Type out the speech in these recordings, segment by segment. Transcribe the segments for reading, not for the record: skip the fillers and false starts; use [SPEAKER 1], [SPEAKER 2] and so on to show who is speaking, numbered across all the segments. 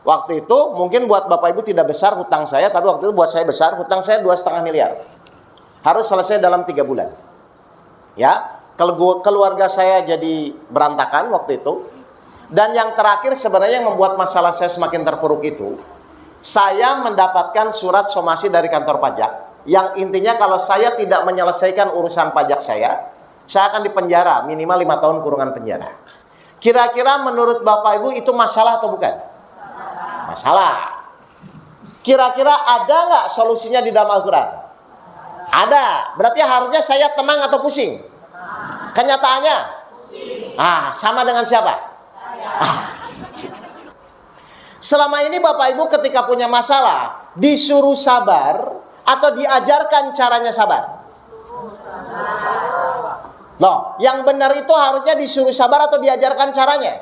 [SPEAKER 1] Waktu itu mungkin buat Bapak Ibu tidak besar hutang saya, tapi waktu itu buat saya besar. Hutang saya 2,5 miliar. Harus selesai dalam 3 bulan. Ya, keluarga saya jadi berantakan waktu itu. Dan yang terakhir sebenarnya yang membuat masalah saya semakin terpuruk itu, saya mendapatkan surat somasi dari kantor pajak yang intinya kalau saya tidak menyelesaikan urusan pajak saya akan dipenjara minimal 5 tahun kurungan penjara. Kira-kira menurut Bapak Ibu itu masalah atau bukan? Masalah. Kira-kira ada nggak solusinya di dalam Al-Quran? Ada. Berarti harusnya saya tenang atau pusing? Kenyataannya? Sama dengan siapa? Selama ini Bapak Ibu ketika punya masalah disuruh sabar atau diajarkan caranya sabar? Loh, yang benar itu harusnya disuruh sabar atau diajarkan caranya?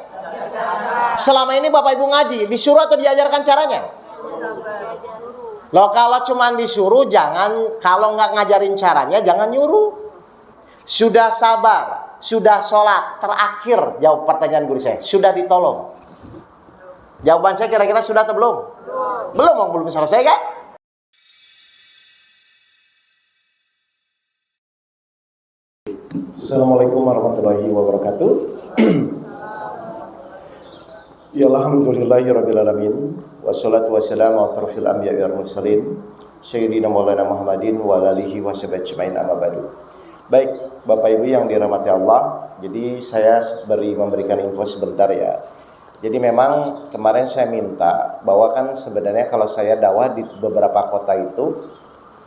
[SPEAKER 1] Selama ini Bapak Ibu ngaji, disuruh atau diajarkan caranya? Loh, kalau cuma disuruh jangan, kalau nggak ngajarin caranya jangan nyuruh. Sudah sabar, sudah sholat, terakhir jawab pertanyaan guru saya, sudah ditolong. Jawaban saya kira-kira sudah atau belum? Belum selesai kan? Assalamualaikum warahmatullahi wabarakatuh. Ya alhamdulillahirabbil alamin wassalatu wassalamu ala asrofil anbiya'i wal mursalin sayyidina maulana Muhammadin wa alihi washabihi ajmain amma ba'du. Baik, Bapak Ibu yang dirahmati Allah, jadi saya memberikan info sebentar ya. Jadi memang kemarin saya minta bahwa kan sebenarnya kalau saya dakwah di beberapa kota itu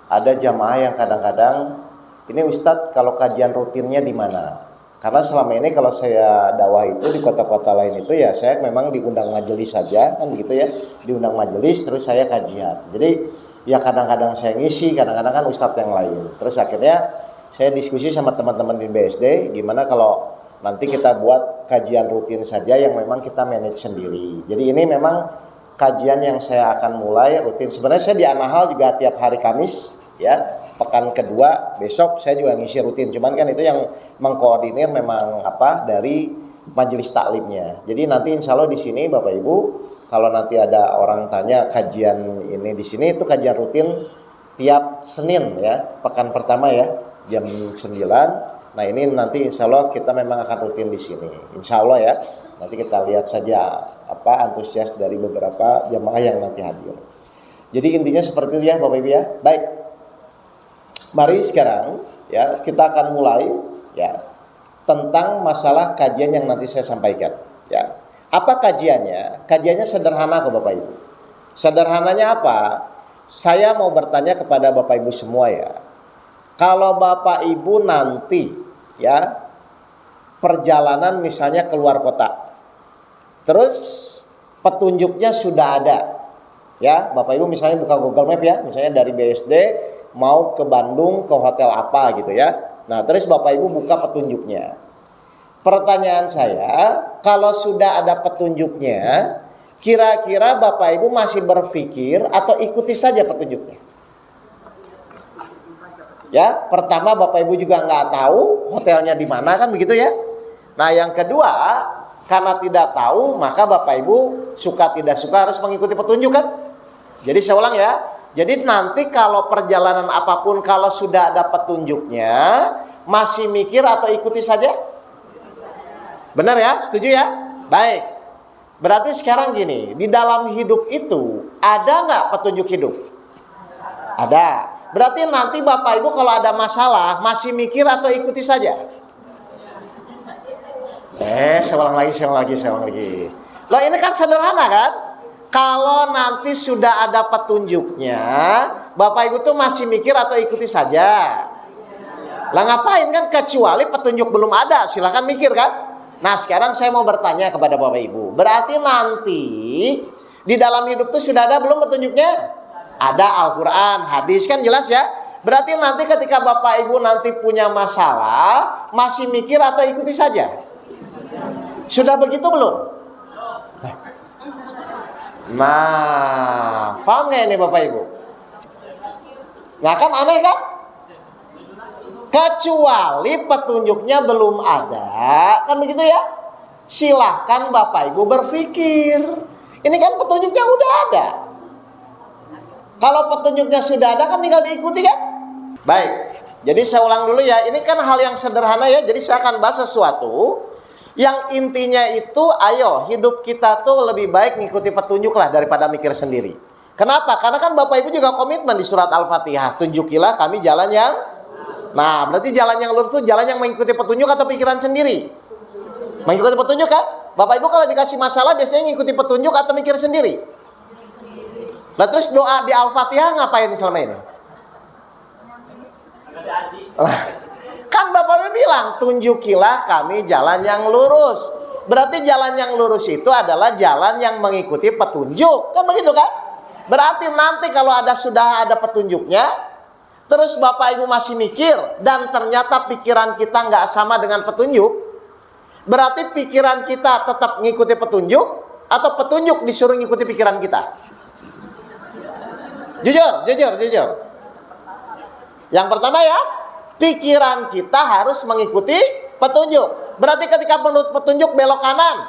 [SPEAKER 1] ada jamaah yang kadang-kadang ini Ustadz kalau kajian rutinnya di mana? Karena selama ini kalau saya dakwah itu di kota-kota lain itu ya saya memang diundang majelis saja kan gitu ya, diundang majelis terus saya kajian. Jadi ya kadang-kadang saya ngisi, kadang-kadang kan ustadz yang lain. Terus akhirnya saya diskusi sama teman-teman di BSD gimana kalau nanti kita buat kajian rutin saja yang memang kita manage sendiri. Jadi ini memang kajian yang saya akan mulai rutin. Sebenarnya saya di Anahal juga tiap hari Kamis ya. Pekan kedua besok saya juga ngisi rutin, cuman kan itu yang mengkoordinir memang dari majelis taklimnya. Jadi nanti insya Allah di sini Bapak Ibu kalau nanti ada orang tanya kajian ini di sini itu kajian rutin tiap Senin ya, pekan pertama ya jam 9. Nah ini nanti insya Allah kita memang akan rutin di sini, insya Allah ya. Nanti kita lihat saja antusias dari beberapa jamaah yang nanti hadir. Jadi intinya seperti itu ya Bapak Ibu ya. Baik. Mari sekarang ya kita akan mulai ya tentang masalah kajian yang nanti saya sampaikan ya. Apa kajiannya? Kajiannya sederhana kok Bapak Ibu. Sederhananya apa? Saya mau bertanya kepada Bapak Ibu semua ya. Kalau Bapak Ibu nanti ya perjalanan misalnya keluar kota. Terus petunjuknya sudah ada. Ya, Bapak Ibu misalnya buka Google Map ya, misalnya dari BSD mau ke Bandung ke hotel apa gitu ya. Nah terus Bapak Ibu buka petunjuknya. Pertanyaan saya, kalau sudah ada petunjuknya, kira-kira Bapak Ibu masih berpikir atau ikuti saja petunjuknya? Ya, pertama Bapak Ibu juga nggak tahu hotelnya di mana kan begitu ya. Nah yang kedua, karena tidak tahu maka Bapak Ibu suka tidak suka harus mengikuti petunjuk kan. Jadi saya ulang ya. Jadi nanti kalau perjalanan apapun kalau sudah ada petunjuknya, masih mikir atau ikuti saja? Benar ya? Setuju ya? Baik. Berarti sekarang gini, di dalam hidup itu ada nggak petunjuk hidup? Ada. Berarti nanti Bapak Ibu kalau ada masalah masih mikir atau ikuti saja? Saya ulang lagi. Loh ini kan sederhana kan? Kalau nanti sudah ada petunjuknya, Bapak Ibu tuh masih mikir atau ikuti saja? Lah ngapain kan, kecuali petunjuk belum ada, silahkan mikir kan? Nah sekarang saya mau bertanya kepada Bapak Ibu, berarti nanti di dalam hidup tuh sudah ada belum petunjuknya? Ada Al-Quran, hadis kan jelas ya? Berarti nanti ketika Bapak Ibu nanti punya masalah, masih mikir atau ikuti saja? Sudah begitu belum? Nah, paham gak ini Bapak Ibu? Nah kan aneh kan? Kecuali petunjuknya belum ada, kan begitu ya? Silahkan Bapak Ibu berpikir. Ini kan petunjuknya udah ada. Kalau petunjuknya sudah ada kan tinggal diikuti kan? Baik, jadi saya ulang dulu ya. Ini kan hal yang sederhana ya. Jadi saya akan bahas sesuatu yang intinya itu, ayo hidup kita tuh lebih baik ngikuti petunjuk lah daripada mikir sendiri. Kenapa? Karena kan Bapak Ibu juga komitmen di surat Al-Fatihah, tunjukilah kami jalan yang... Nah, berarti jalan yang lurus itu jalan yang mengikuti petunjuk atau pikiran sendiri? Mengikuti petunjuk kan? Bapak Ibu kalau dikasih masalah biasanya ngikuti petunjuk atau mikir sendiri? Nah terus doa di Al-Fatihah ngapain selama ini? Kan Bapak bilang tunjukilah kami jalan yang lurus. Berarti jalan yang lurus itu adalah jalan yang mengikuti petunjuk. Kan begitu kan? Berarti nanti kalau sudah ada petunjuknya, terus Bapak Ibu masih mikir dan ternyata pikiran kita nggak sama dengan petunjuk, berarti pikiran kita tetap mengikuti petunjuk atau petunjuk disuruh ngikuti pikiran kita? Jujur. Yang pertama ya, pikiran kita harus mengikuti petunjuk. Berarti ketika menurut petunjuk belok kanan,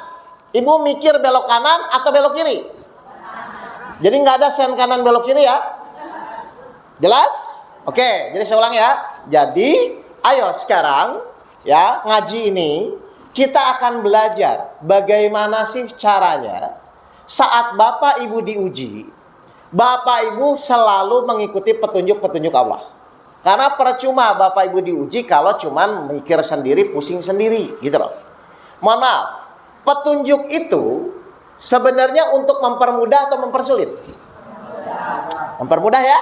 [SPEAKER 1] Ibu mikir belok kanan atau belok kiri? Jadi nggak ada sen kanan belok kiri ya? Jelas? Oke, jadi saya ulang ya. Jadi, ayo sekarang ya ngaji ini kita akan belajar bagaimana sih caranya saat Bapak Ibu diuji, Bapak Ibu selalu mengikuti petunjuk-petunjuk Allah. Karena percuma Bapak Ibu diuji kalau cuman mikir sendiri, pusing sendiri, gitu loh. Mohon maaf, petunjuk itu sebenarnya untuk mempermudah atau mempersulit? Mempermudah ya.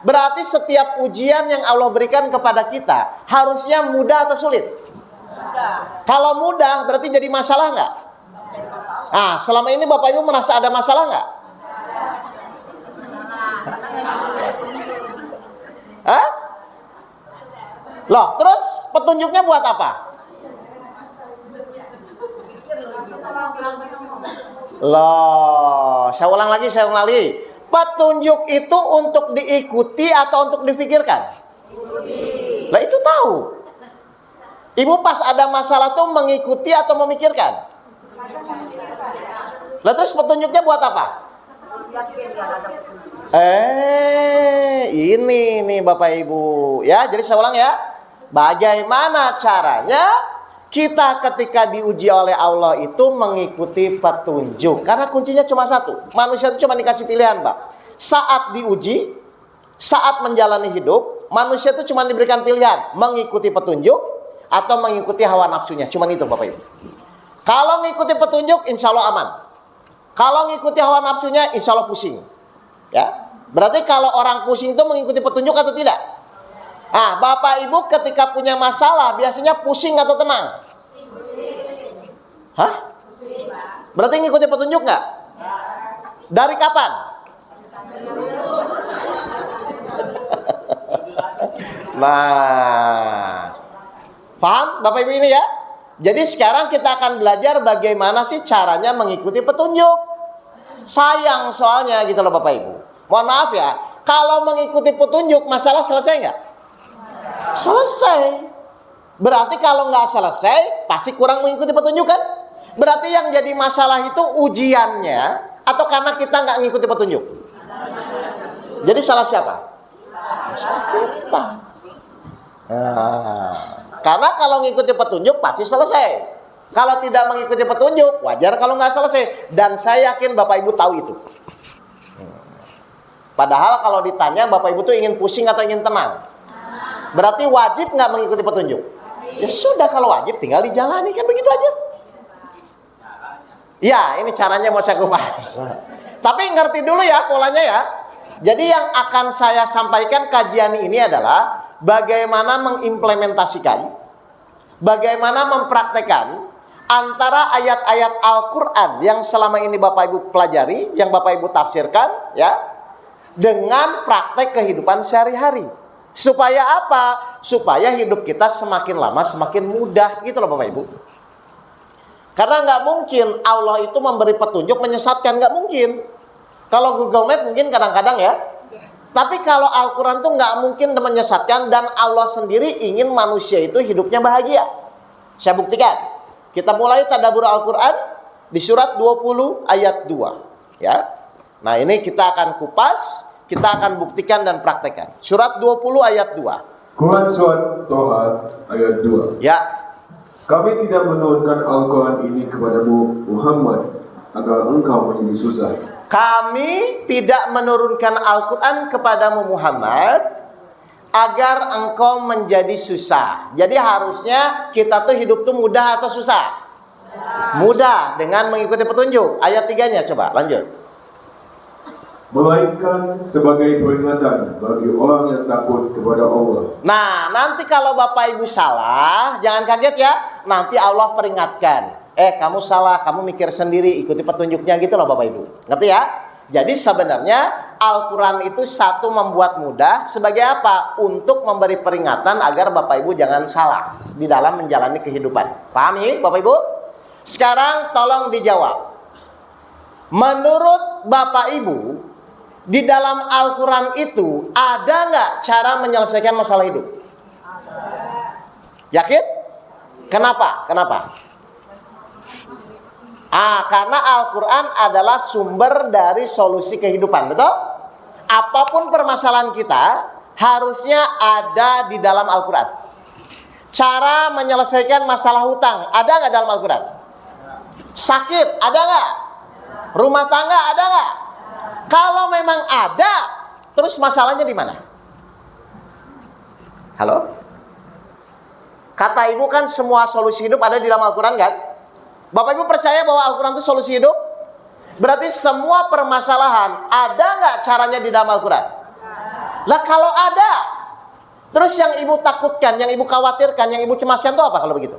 [SPEAKER 1] Berarti setiap ujian yang Allah berikan kepada kita harusnya mudah atau sulit? Kalau mudah berarti jadi masalah nggak? Nah, selama ini Bapak Ibu merasa ada masalah nggak? Hah? Loh, terus petunjuknya buat apa? Loh, saya ulang lagi. Petunjuk itu untuk diikuti atau untuk difikirkan? Lah itu tahu. Ibu pas ada masalah tuh mengikuti atau memikirkan? Lah terus petunjuknya buat apa? Ini nih Bapak Ibu ya. Jadi saya ulang ya. Bagaimana caranya kita ketika diuji oleh Allah itu mengikuti petunjuk? Karena kuncinya cuma satu. Manusia itu cuma dikasih pilihan, Pak. Saat diuji, saat menjalani hidup, manusia itu cuma diberikan pilihan mengikuti petunjuk atau mengikuti hawa nafsunya. Cuma itu Bapak Ibu. Kalau mengikuti petunjuk, insya Allah aman. Kalau mengikuti hawa nafsunya, insya Allah pusing. Ya, berarti kalau orang pusing itu mengikuti petunjuk atau tidak? Nah, Bapak Ibu ketika punya masalah biasanya pusing atau tenang? Hah? Berarti ngikuti petunjuk nggak? Dari kapan? Nah, paham Bapak Ibu ini ya? Jadi sekarang kita akan belajar bagaimana sih caranya mengikuti petunjuk. Sayang soalnya gitu loh Bapak Ibu. Mohon maaf ya, kalau mengikuti petunjuk masalah selesai nggak? Selesai. Berarti kalau nggak selesai pasti kurang mengikuti petunjuk kan? Berarti yang jadi masalah itu ujiannya atau karena kita nggak mengikuti petunjuk? Jadi salah siapa? Salah kita. Nah, karena kalau mengikuti petunjuk pasti selesai. Kalau tidak mengikuti petunjuk wajar kalau nggak selesai. Dan saya yakin Bapak Ibu tahu itu. Padahal kalau ditanya Bapak Ibu tuh ingin pusing atau ingin tenang? Berarti wajib nggak mengikuti petunjuk? Ya sudah, kalau wajib tinggal dijalani kan begitu aja. Ya ini caranya mau saya kupas. Tapi ngerti dulu ya polanya ya. Jadi yang akan saya sampaikan kajian ini adalah bagaimana mengimplementasikan, bagaimana mempraktekkan antara ayat-ayat Al-Quran yang selama ini Bapak Ibu pelajari, yang Bapak Ibu tafsirkan ya, dengan praktek kehidupan sehari-hari. Supaya apa? Supaya hidup kita semakin lama semakin mudah gitu loh Bapak Ibu. Karena nggak mungkin Allah itu memberi petunjuk menyesatkan, nggak mungkin. Kalau Google Map mungkin kadang-kadang ya. Tapi kalau Al-Quran tuh nggak mungkin menyesatkan, dan Allah sendiri ingin manusia itu hidupnya bahagia. Saya buktikan. Kita mulai tadabbur Al-Quran di surat 20 ayat 2. Ya. Nah, ini kita akan kupas, kita akan buktikan dan praktekkan. Surat 20 ayat 2.
[SPEAKER 2] Quran Surat Toha ayat 2.
[SPEAKER 1] Ya.
[SPEAKER 2] Kami tidak menurunkan Al-Quran ini kepadamu Muhammad agar engkau menjadi susah.
[SPEAKER 1] Kami tidak menurunkan Al-Quran kepadamu Muhammad agar engkau menjadi susah. Jadi harusnya kita tuh hidup tuh mudah atau susah? Mudah dengan mengikuti petunjuk. Ayat 3-nya coba lanjut.
[SPEAKER 2] Melainkan sebagai peringatan bagi orang yang takut kepada Allah.
[SPEAKER 1] Nah, nanti kalau Bapak Ibu salah, jangan kaget ya. Nanti Allah peringatkan. Kamu salah, kamu mikir sendiri, ikuti petunjuknya gitu loh Bapak Ibu. Ngerti ya? Jadi sebenarnya Al-Quran itu satu membuat mudah. Sebagai apa? Untuk memberi peringatan agar Bapak Ibu jangan salah di dalam menjalani kehidupan. Pahami Bapak Ibu? Sekarang tolong dijawab. Menurut Bapak Ibu, di dalam Al-Quran itu ada nggak cara menyelesaikan masalah hidup? Yakin? Kenapa? Karena Al-Quran adalah sumber dari solusi kehidupan, betul? Apapun permasalahan kita harusnya ada di dalam Al-Quran. Cara menyelesaikan masalah hutang ada nggak dalam Al-Quran? Sakit ada nggak? Rumah tangga ada nggak? Kalau memang ada, terus masalahnya di mana? Halo? Kata Ibu kan semua solusi hidup ada di dalam Al-Quran kan? Bapak Ibu percaya bahwa Al-Quran itu solusi hidup? Berarti semua permasalahan ada nggak caranya di dalam Al-Quran? Lah kalau ada, terus yang Ibu takutkan, yang Ibu khawatirkan, yang Ibu cemaskan itu apa kalau begitu?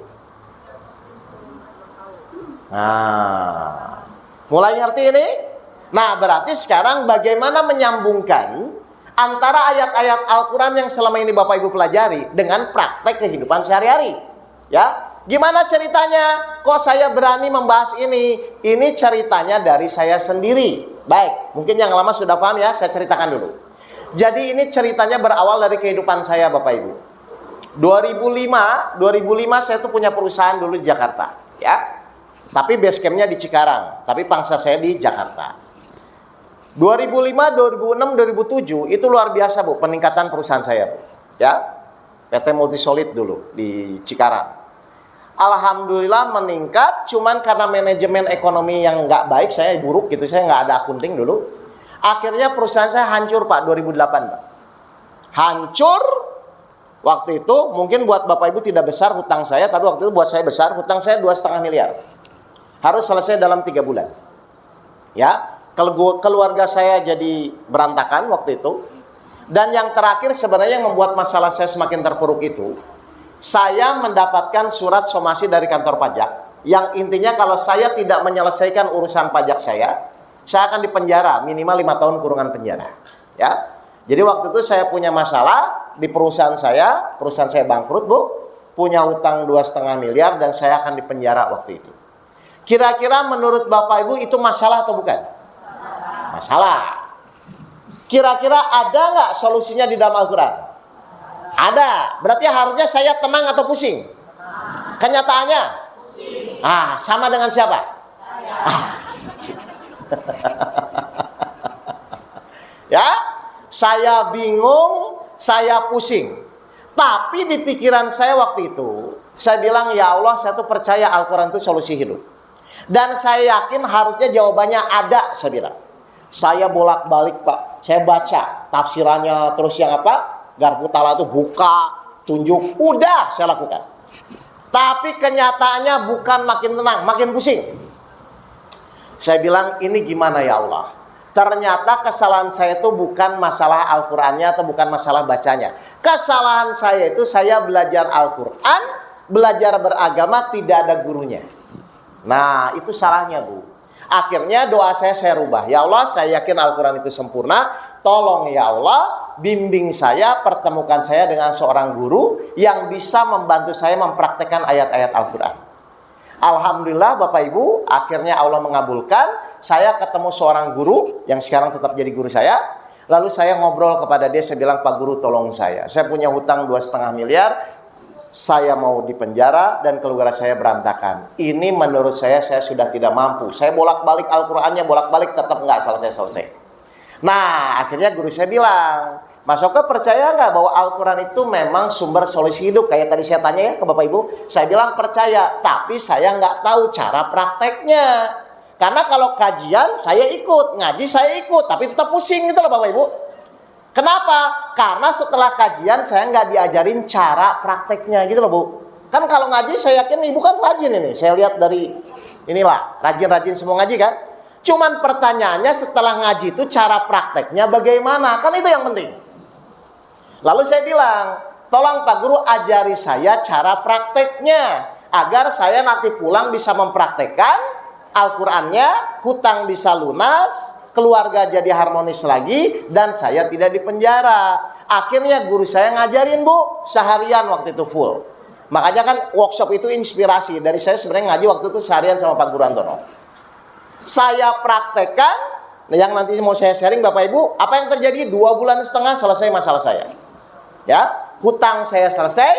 [SPEAKER 1] Nah, mulai ngerti ini? Nah, berarti sekarang bagaimana menyambungkan antara ayat-ayat Al-Quran yang selama ini Bapak Ibu pelajari dengan praktek kehidupan sehari-hari? Ya, gimana ceritanya? Kok saya berani membahas ini? Ini ceritanya dari saya sendiri. Baik, mungkin yang lama sudah paham ya, saya ceritakan dulu. Jadi ini ceritanya berawal dari kehidupan saya Bapak Ibu. 2005 saya tuh punya perusahaan dulu di Jakarta, ya. Tapi base campnya di Cikarang, tapi pangsa saya di Jakarta. 2005, 2006, 2007 itu luar biasa Bu peningkatan perusahaan saya Bu. Ya, PT Multisolid dulu di Cikarang. Alhamdulillah meningkat, cuman karena manajemen ekonomi yang nggak baik, saya buruk gitu, saya nggak ada akunting dulu. Akhirnya perusahaan saya hancur Pak 2008 Pak. Hancur. Waktu itu mungkin buat Bapak Ibu tidak besar hutang saya, tapi waktu itu buat saya besar. Hutang saya 2,5 miliar. Harus selesai dalam 3 bulan. Ya. Keluarga saya jadi berantakan waktu itu. Dan yang terakhir sebenarnya yang membuat masalah saya semakin terpuruk itu, saya mendapatkan surat somasi dari kantor pajak yang intinya kalau saya tidak menyelesaikan urusan pajak saya akan dipenjara minimal 5 tahun kurungan penjara. Ya, jadi waktu itu saya punya masalah di perusahaan saya bangkrut Bu, punya hutang 2,5 miliar dan saya akan dipenjara waktu itu. Kira-kira menurut Bapak Ibu itu masalah atau bukan? Masalah. Kira-kira ada nggak solusinya di dalam Al-Quran? Ada. Berarti harusnya saya tenang atau pusing? Kenyataannya? Sama dengan siapa? Ya, saya bingung, saya pusing. Tapi di pikiran saya waktu itu, saya bilang ya Allah, saya tuh percaya Al-Quran itu solusi hidup. Dan saya yakin harusnya jawabannya ada, saya bilang. Saya bolak-balik Pak, saya baca tafsirannya, terus yang apa? Garpu Tala itu buka, tunjuk, udah saya lakukan. Tapi kenyataannya bukan makin tenang, makin pusing. Saya bilang ini gimana ya Allah? Ternyata kesalahan saya itu bukan masalah Al-Qurannya atau bukan masalah bacanya. Kesalahan saya itu saya belajar Al-Quran, belajar beragama tidak ada gurunya. Nah itu salahnya Bu. Akhirnya doa saya rubah. Ya Allah, saya yakin Al-Quran itu sempurna. Tolong ya Allah, bimbing saya, pertemukan saya dengan seorang guru yang bisa membantu saya mempraktekkan ayat-ayat Al-Quran. Alhamdulillah Bapak Ibu, akhirnya Allah mengabulkan. Saya ketemu seorang guru yang sekarang tetap jadi guru saya. Lalu saya ngobrol kepada dia, saya bilang, Pak Guru tolong saya punya hutang 2,5 miliar. saya mau dipenjara dan keluarga saya berantakan. Ini menurut saya sudah tidak mampu. Saya bolak-balik Al-Qur'annya, bolak-balik tetap nggak selesai-selesai. Nah, akhirnya guru saya bilang, Mas Oke percaya nggak bahwa Al-Quran itu memang sumber solusi hidup? Kayak tadi saya tanya ya ke Bapak Ibu. Saya bilang percaya, tapi saya nggak tahu cara prakteknya. Karena kalau kajian saya ikut, ngaji saya ikut, tapi tetap pusing gitu loh Bapak Ibu. Kenapa? Karena setelah kajian saya nggak diajarin cara prakteknya gitu loh Bu. Kan kalau ngaji saya yakin Ibu kan rajin ini. Saya lihat dari inilah, rajin-rajin semua ngaji kan. Cuman pertanyaannya setelah ngaji itu cara prakteknya bagaimana? Kan itu yang penting. Lalu saya bilang, tolong Pak Guru ajari saya cara prakteknya. Agar saya nanti pulang bisa mempraktekkan Al-Qur'annya, hutang bisa lunas, keluarga jadi harmonis lagi, dan saya tidak dipenjara. Akhirnya guru saya ngajarin Bu, seharian waktu itu full. Makanya kan workshop itu inspirasi. Dari saya sebenarnya ngaji waktu itu seharian sama Pak Guru Antono. Saya praktekkan, yang nanti mau saya sharing Bapak Ibu, apa yang terjadi 2,5 bulan selesai masalah saya. Ya, hutang saya selesai,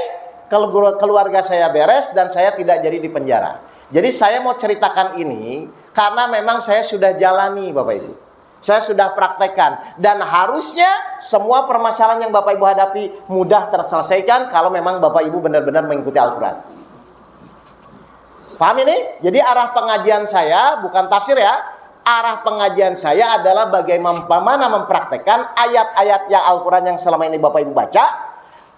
[SPEAKER 1] keluarga saya beres, dan saya tidak jadi dipenjara. Jadi saya mau ceritakan ini karena memang saya sudah jalani Bapak Ibu. Saya sudah praktekkan, dan harusnya semua permasalahan yang Bapak Ibu hadapi mudah terselesaikan kalau memang Bapak Ibu benar-benar mengikuti Al-Quran. Paham ini? Jadi arah pengajian saya bukan tafsir ya. Arah pengajian saya adalah bagaimana mempraktekkan ayat-ayat yang Al-Quran yang selama ini Bapak Ibu baca.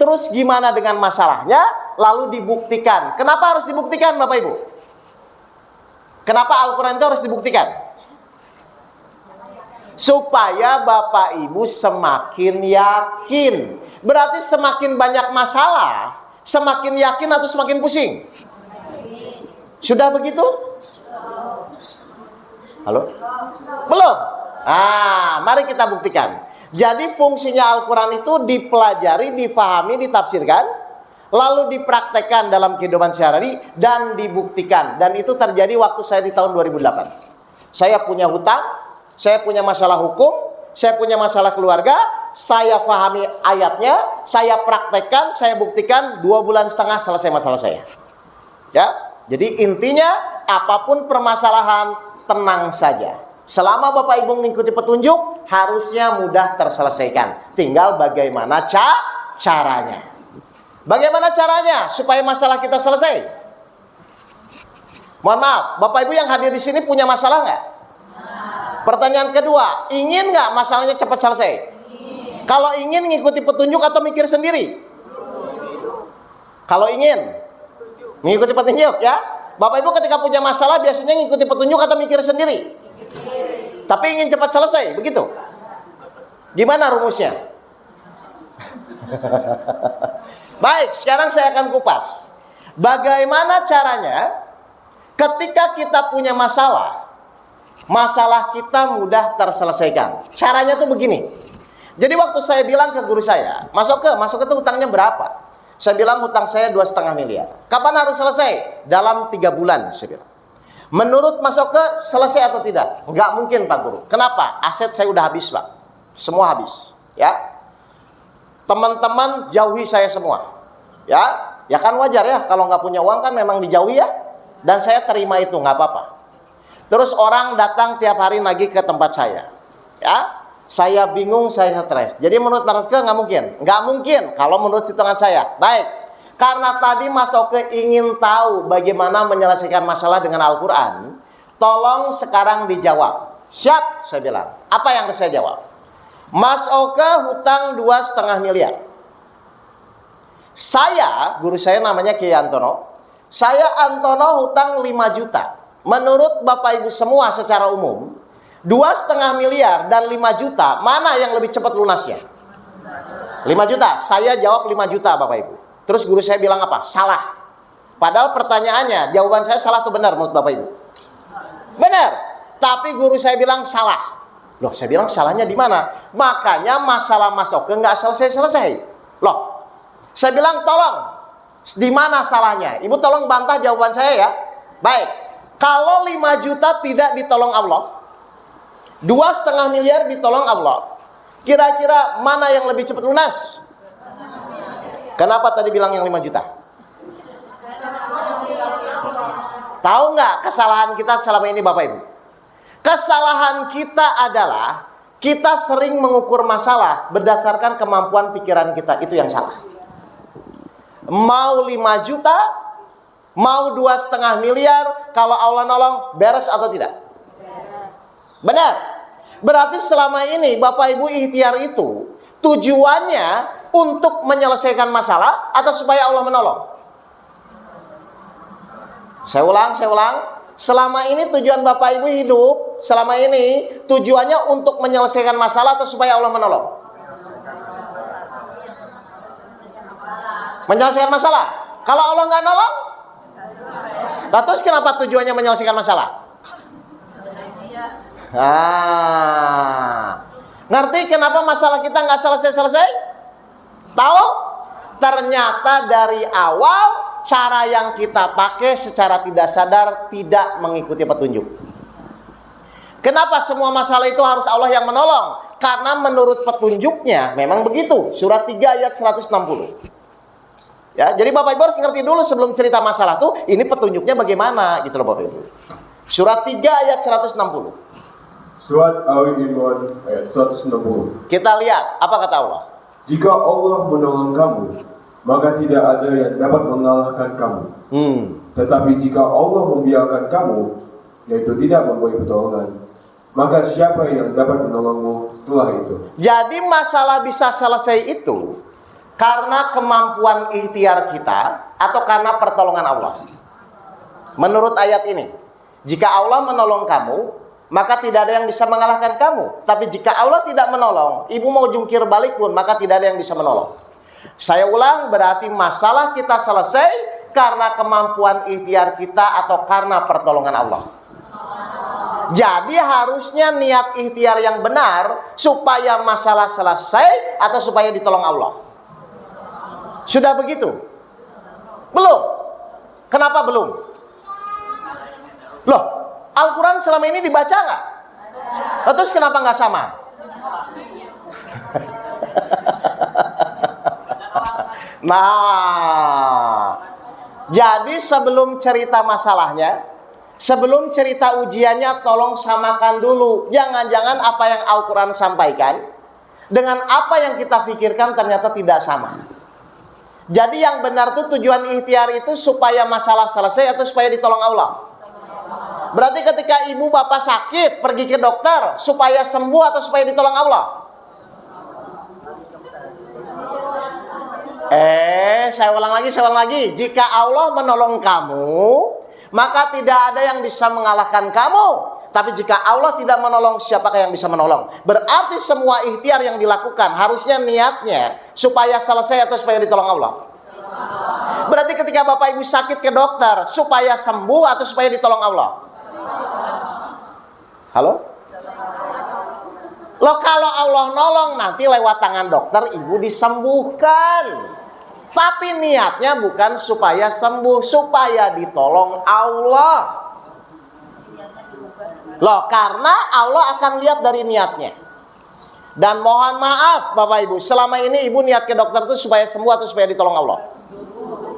[SPEAKER 1] Terus gimana dengan masalahnya, lalu dibuktikan. Kenapa harus dibuktikan Bapak Ibu? Kenapa Al-Quran itu harus dibuktikan? Supaya Bapak Ibu semakin yakin. Berarti semakin banyak masalah, semakin yakin atau semakin pusing? Sudah begitu? Halo? Belum? Mari kita buktikan. Jadi fungsinya Al-Quran itu dipelajari, difahami, ditafsirkan, lalu dipraktekkan dalam kehidupan sehari-hari, dan dibuktikan. Dan itu terjadi waktu saya di tahun 2008. Saya punya hutang, saya punya masalah hukum, saya punya masalah keluarga, saya pahami ayatnya, saya praktekkan, saya buktikan, 2,5 bulan selesai masalah saya. Ya, jadi intinya apapun permasalahan, tenang saja. Selama Bapak Ibu mengikuti petunjuk, harusnya mudah terselesaikan. Tinggal bagaimana caranya. Bagaimana caranya supaya masalah kita selesai? Mohon maaf, Bapak Ibu yang hadir di sini punya masalah nggak? Pertanyaan kedua, ingin nggak masalahnya cepat selesai? Kalau ingin ngikuti petunjuk atau mikir sendiri? Kalau ingin ngikuti petunjuk ya. Bapak Ibu ketika punya masalah biasanya ngikuti petunjuk atau mikir sendiri? Tapi ingin cepat selesai, begitu? Gimana rumusnya? Baik, sekarang saya akan kupas. Bagaimana caranya ketika kita punya masalah, masalah kita mudah terselesaikan. Caranya tuh begini. Jadi waktu saya bilang ke guru saya, Mas Oke itu hutangnya berapa? Saya bilang hutang saya 2,5 miliar. Kapan harus selesai? Dalam 3 bulan, saya bilang. Menurut Mas Oke selesai atau tidak? Enggak mungkin Pak Guru. Kenapa? Aset saya udah habis Pak. Semua habis. Ya. Teman-teman jauhi saya semua. Ya kan wajar ya. Kalau nggak punya uang kan memang dijauhi ya. Dan saya terima itu, nggak apa-apa. Terus orang datang tiap hari lagi ke tempat saya. Ya. Saya bingung, saya stres. Jadi menurut Mas Oke nggak mungkin. Nggak mungkin kalau menurut hitungan saya. Baik. Karena tadi Mas Oke ingin tahu bagaimana menyelesaikan masalah dengan Al-Quran, tolong sekarang dijawab. Siap, saya bilang. Apa yang harus saya jawab? Mas Oke hutang 2,5 miliar. Saya, guru saya namanya Kiai Antono. Saya Antono hutang 5 juta. Menurut Bapak Ibu semua secara umum, 2,5 miliar dan 5 juta, mana yang lebih cepat lunasnya? 5 juta. Saya jawab 5 juta Bapak Ibu. Terus guru saya bilang apa? Salah. Padahal pertanyaannya, jawaban saya salah atau benar menurut Bapak Ibu? Benar. Tapi guru saya bilang salah. Loh, saya bilang salahnya di mana? Makanya masalah Mas Oke nggak selesai-selesai. Loh, saya bilang tolong, di mana salahnya? Ibu tolong bantah jawaban saya ya. Baik. Kalau 5 juta tidak ditolong Allah, 2,5 miliar ditolong Allah, kira-kira mana yang lebih cepat lunas? Kenapa tadi bilang yang 5 juta? Tahu nggak kesalahan kita selama ini Bapak Ibu? Kesalahan kita adalah kita sering mengukur masalah berdasarkan kemampuan pikiran kita. Itu yang salah. Mau 5 juta, mau 2,5 miliar, kalau Allah nolong, beres atau tidak? Benar. Berarti selama ini Bapak Ibu ikhtiar itu tujuannya untuk menyelesaikan masalah atau supaya Allah menolong? Saya ulang. Selama ini tujuan Bapak Ibu hidup, selama ini tujuannya untuk menyelesaikan masalah atau supaya Allah menolong? Menyelesaikan masalah. Kalau Allah nggak nolong, nah terus kenapa tujuannya menyelesaikan masalah? Ngerti kenapa masalah kita nggak selesai-selesai? Tahu? Ternyata dari awal cara yang kita pakai secara tidak sadar tidak mengikuti petunjuk. Kenapa semua masalah itu harus Allah yang menolong? Karena menurut petunjuknya memang begitu. Surat 3 ayat 160. Ya, jadi Bapak Ibu harus ngerti dulu sebelum cerita masalah tuh ini petunjuknya bagaimana gitu loh Bapak Ibu. Surat 3 ayat 160.
[SPEAKER 2] Surat Al-Imran ayat 160.
[SPEAKER 1] Kita lihat apa kata Allah.
[SPEAKER 2] Jika Allah menolong kamu, maka tidak ada yang dapat mengalahkan kamu. Tetapi jika Allah membiarkan kamu, yaitu tidak memberi pertolongan, maka siapa yang dapat menolongmu setelah itu? Jadi
[SPEAKER 1] masalah bisa selesai itu karena kemampuan ikhtiar kita atau karena pertolongan Allah. Menurut ayat ini, jika Allah menolong kamu, maka tidak ada yang bisa mengalahkan kamu. Tapi jika Allah tidak menolong, ibu mau jungkir balik pun, maka tidak ada yang bisa menolong. Saya ulang, berarti masalah kita selesai karena kemampuan ikhtiar kita atau karena pertolongan Allah. Jadi harusnya niat ikhtiar yang benar supaya masalah selesai atau supaya ditolong Allah. Sudah begitu? Belum? Kenapa belum? Loh, Al-Quran selama ini dibaca nggak? Terus kenapa nggak sama? Nah, jadi sebelum cerita masalahnya, sebelum cerita ujiannya, tolong samakan dulu. Jangan-jangan apa yang Al-Quran sampaikan dengan apa yang kita pikirkan ternyata tidak sama. Jadi yang benar tuh tujuan ikhtiar itu supaya masalah selesai atau supaya ditolong Allah? Berarti ketika ibu bapak sakit pergi ke dokter supaya sembuh atau supaya ditolong Allah? Saya ulang lagi. Jika Allah menolong kamu, maka tidak ada yang bisa mengalahkan kamu. Tapi jika Allah tidak menolong, siapakah yang bisa menolong? Berarti semua ikhtiar yang dilakukan harusnya niatnya supaya selesai atau supaya ditolong Allah? Berarti ketika bapak ibu sakit ke dokter supaya sembuh atau supaya ditolong Allah? Halo? Loh, kalau Allah nolong nanti lewat tangan dokter ibu disembuhkan. Tapi niatnya bukan supaya sembuh, supaya ditolong Allah. Loh, karena Allah akan lihat dari niatnya. Dan mohon maaf Bapak Ibu, selama ini ibu niat ke dokter itu supaya sembuh atau supaya ditolong Allah?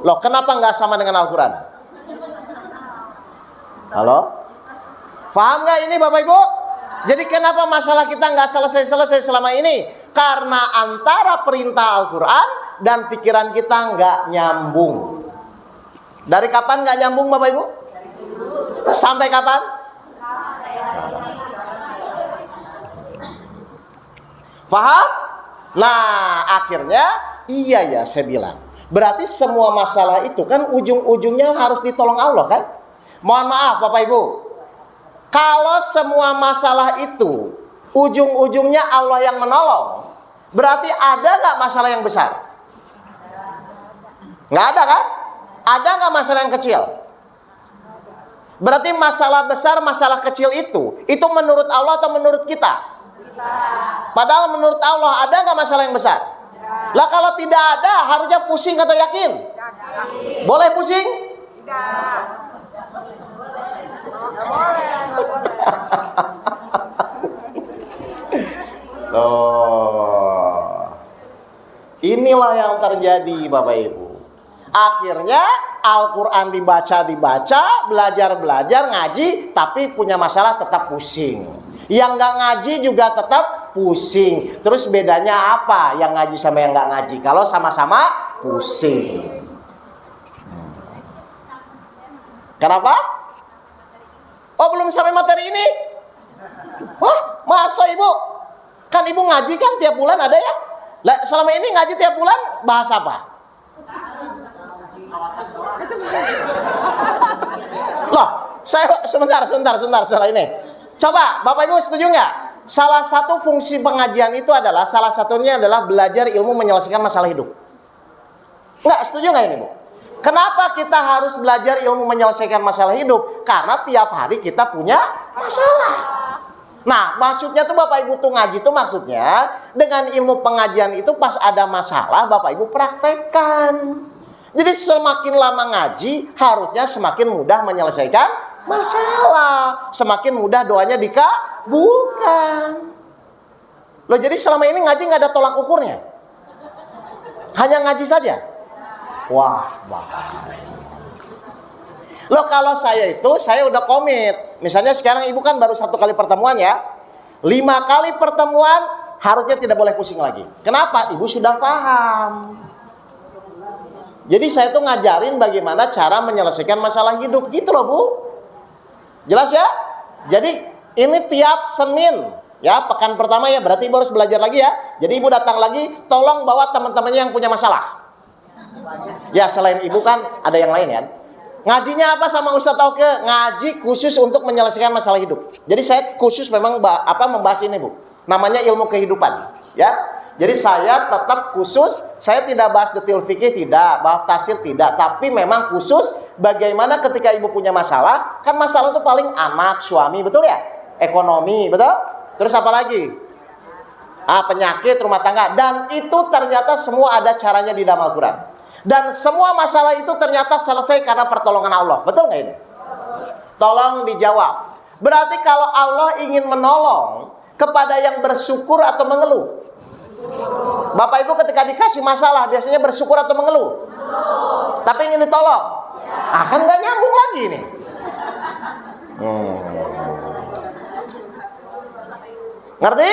[SPEAKER 1] Loh, kenapa nggak sama dengan Al-Quran? Halo? Paham nggak ini Bapak Ibu? Jadi kenapa masalah kita nggak selesai-selesai selama ini? Karena antara perintah Al-Quran dan pikiran kita nggak nyambung. Dari kapan nggak nyambung Bapak Ibu? Sampai kapan? Paham? Nah, akhirnya iya ya saya bilang. Berarti semua masalah itu kan ujung-ujungnya harus ditolong Allah kan? Mohon maaf Bapak Ibu, kalau semua masalah itu ujung-ujungnya Allah yang menolong, berarti ada nggak masalah yang besar? Nggak ada kan? Ada nggak masalah yang kecil? Berarti masalah besar, masalah kecil itu menurut Allah atau menurut kita? Padahal menurut Allah ada nggak masalah yang besar? Lah kalau tidak ada, harusnya pusing atau yakin? Boleh pusing? Loh, inilah yang terjadi Bapak Ibu. Akhirnya Al-Quran dibaca, belajar, ngaji, tapi punya masalah tetap pusing. Yang nggak ngaji juga tetap pusing. Terus bedanya apa yang ngaji sama yang nggak ngaji? Kalau sama-sama pusing. Kenapa? Oh, belum sampai materi ini? Wah, masa ibu? Kan ibu ngaji kan tiap bulan ada ya? Lah, selama ini ngaji tiap bulan bahas apa? Loh, saya sebentar ini. Coba, Bapak Ibu setuju nggak? Salah satu fungsi pengajian itu adalah, salah satunya adalah belajar ilmu menyelesaikan masalah hidup. Nggak, setuju nggak ini, Bu? Kenapa kita harus belajar ilmu menyelesaikan masalah hidup? Karena tiap hari kita punya masalah. Nah, maksudnya tuh Bapak Ibu tuh ngaji tuh maksudnya dengan ilmu pengajian itu pas ada masalah Bapak Ibu praktekkan. Jadi semakin lama ngaji harusnya semakin mudah menyelesaikan masalah, semakin mudah doanya dikabulkan. Loh, jadi selama ini ngaji nggak ada tolak ukurnya, hanya ngaji saja. Wah, bahaya. Loh, kalau saya udah komit. Misalnya sekarang ibu kan baru 1 kali pertemuan ya. 5 kali pertemuan harusnya tidak boleh pusing lagi. Kenapa? Ibu sudah paham. Jadi saya tuh ngajarin bagaimana cara menyelesaikan masalah hidup gitu loh, Bu. Jelas ya? Jadi ini tiap Senin ya, pekan pertama ya, berarti ibu harus belajar lagi ya. Jadi ibu datang lagi, tolong bawa teman-temannya yang punya masalah. Ya, selain ibu kan ada yang lain ya. Ngajinya apa sama Ustadz Tauke? Ngaji khusus untuk menyelesaikan masalah hidup. Jadi saya khusus memang membahas ini, Bu. Namanya ilmu kehidupan, ya. Jadi saya tetap khusus, saya tidak bahas detail fikih, tidak, bahas tafsir tidak, tapi memang khusus bagaimana ketika ibu punya masalah, kan masalah itu paling anak, suami, betul ya? Ekonomi, betul? Terus apa lagi? Penyakit, rumah tangga, dan itu ternyata semua ada caranya di dalam Al-Quran. Dan semua masalah itu ternyata selesai karena pertolongan Allah. Betul nggak ini? Tolong dijawab. Berarti kalau Allah ingin menolong kepada yang bersyukur atau mengeluh? Bapak Ibu ketika dikasih masalah biasanya bersyukur atau mengeluh? Tapi ingin ditolong? Kan nggak nyambung lagi nih. Ngerti?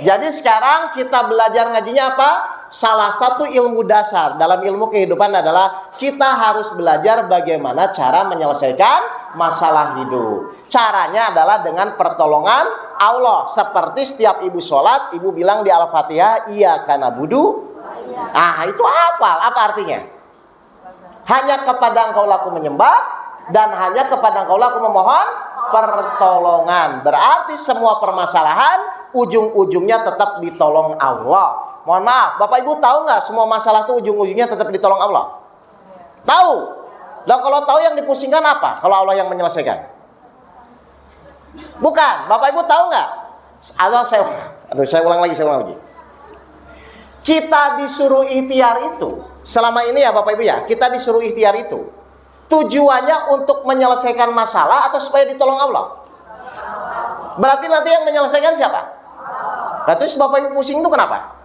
[SPEAKER 1] Jadi sekarang kita belajar ngajinya apa? Salah satu ilmu dasar dalam ilmu kehidupan adalah kita harus belajar bagaimana cara menyelesaikan masalah hidup. Caranya adalah dengan pertolongan Allah. Seperti setiap ibu sholat, ibu bilang di Al-Fatihah, Iyyaka na'budu. Itu hafal. Apa artinya? Hanya kepada Engkau laku menyembah dan hanya kepada Engkau laku memohon pertolongan. Berarti semua permasalahan ujung-ujungnya tetap ditolong Allah. Mohon maaf, Bapak Ibu tahu nggak semua masalah itu ujung-ujungnya tetap ditolong Allah? Tahu? Dan kalau tahu yang dipusingkan apa? Kalau Allah yang menyelesaikan? Bukan. Bapak Ibu tahu nggak? Saya ulang lagi. Kita disuruh ikhtiar itu, selama ini ya Bapak Ibu ya, kita disuruh ikhtiar itu. Tujuannya untuk menyelesaikan masalah atau supaya ditolong Allah? Berarti nanti yang menyelesaikan siapa? Berarti Bapak Ibu pusing itu kenapa?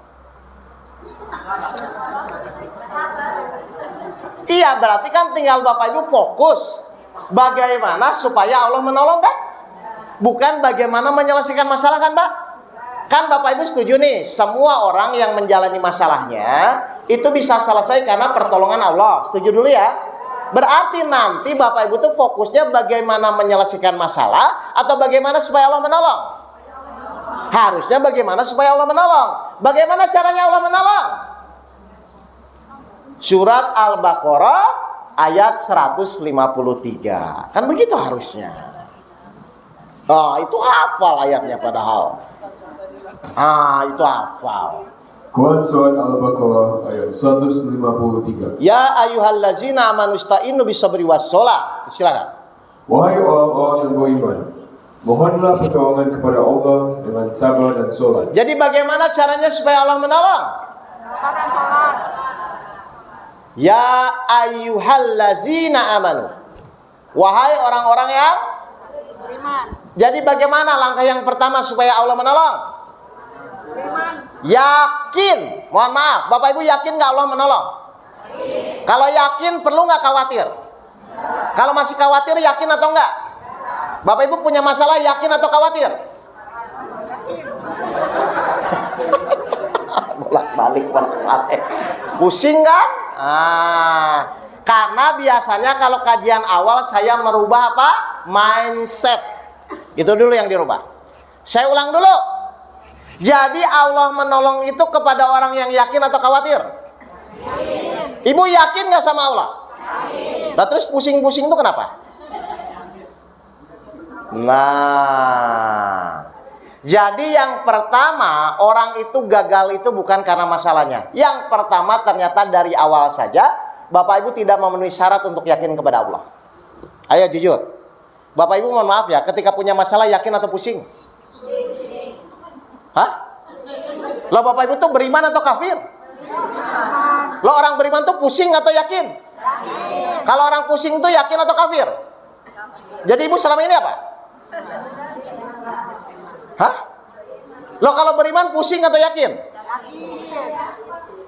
[SPEAKER 1] Iya, berarti kan tinggal Bapak Ibu fokus bagaimana supaya Allah menolong kan? Bukan bagaimana menyelesaikan masalah kan, Pak? Kan Bapak Ibu setuju nih, semua orang yang menjalani masalahnya itu bisa selesai karena pertolongan Allah. Setuju dulu ya? Berarti nanti Bapak Ibu tuh fokusnya bagaimana menyelesaikan masalah atau bagaimana supaya Allah menolong? Harusnya bagaimana supaya Allah menolong. Bagaimana caranya Allah menolong? Surat Al-Baqarah ayat 153. Kan begitu harusnya. Itu hafal ayatnya padahal. Itu hafal.
[SPEAKER 2] Quran Surat Al-Baqarah ayat 153.
[SPEAKER 1] Ya ayyuhallazina amanu ista'inu bisabri wassalah. Silakan.
[SPEAKER 2] Wahai orang-orang yang beriman, mohonlah pertolongan kepada Allah dengan sabar dan sholat.
[SPEAKER 1] Jadi bagaimana caranya supaya Allah menolong? Ya ayyuhallazina amanu. Wahai orang-orang yang beriman. Jadi bagaimana langkah yang pertama supaya Allah menolong? Beriman. Yakin. Mohon maaf, Bapak Ibu yakin nggak Allah menolong?
[SPEAKER 3] Kalau yakin perlu nggak khawatir? Kalau masih khawatir, yakin atau enggak? Bapak Ibu punya masalah, yakin atau khawatir? Bolak-balik. Pusing kan? Karena biasanya kalau kajian awal saya merubah apa? Mindset. Itu dulu yang dirubah. Saya ulang dulu. Jadi Allah menolong itu kepada orang yang yakin atau khawatir? Ibu yakin nggak sama Allah? Nah, terus pusing-pusing itu kenapa? Nah, jadi yang pertama, orang itu gagal itu bukan karena masalahnya. Yang pertama ternyata dari awal saja Bapak Ibu tidak memenuhi syarat untuk yakin kepada Allah. Ayo jujur. Bapak Ibu mohon maaf ya, ketika punya masalah yakin atau pusing? Hah? Loh, Bapak Ibu tuh beriman atau kafir? Loh, orang beriman tuh pusing atau yakin? Kalau orang pusing tuh yakin atau kafir? Jadi Ibu selama ini apa? Hah? Loh, kalau beriman pusing atau yakin?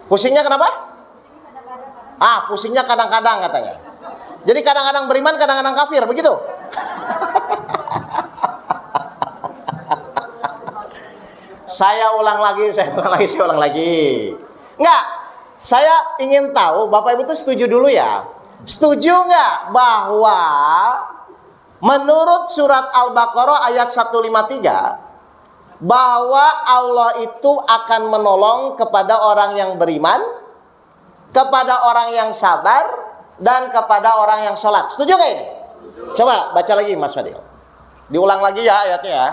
[SPEAKER 3] Pusingnya kenapa? Pusingnya kadang-kadang katanya. Jadi kadang-kadang beriman, kadang-kadang kafir, begitu? Saya ulang lagi. Enggak, saya ingin tahu, Bapak Ibu itu setuju dulu ya. Setuju nggak bahwa menurut surat Al-Baqarah ayat 153, bahwa Allah itu akan menolong kepada orang yang beriman, kepada orang yang sabar, dan kepada orang yang sholat. Setuju nggak ini? Coba baca lagi Mas Fadil. Diulang lagi ya ayatnya ya.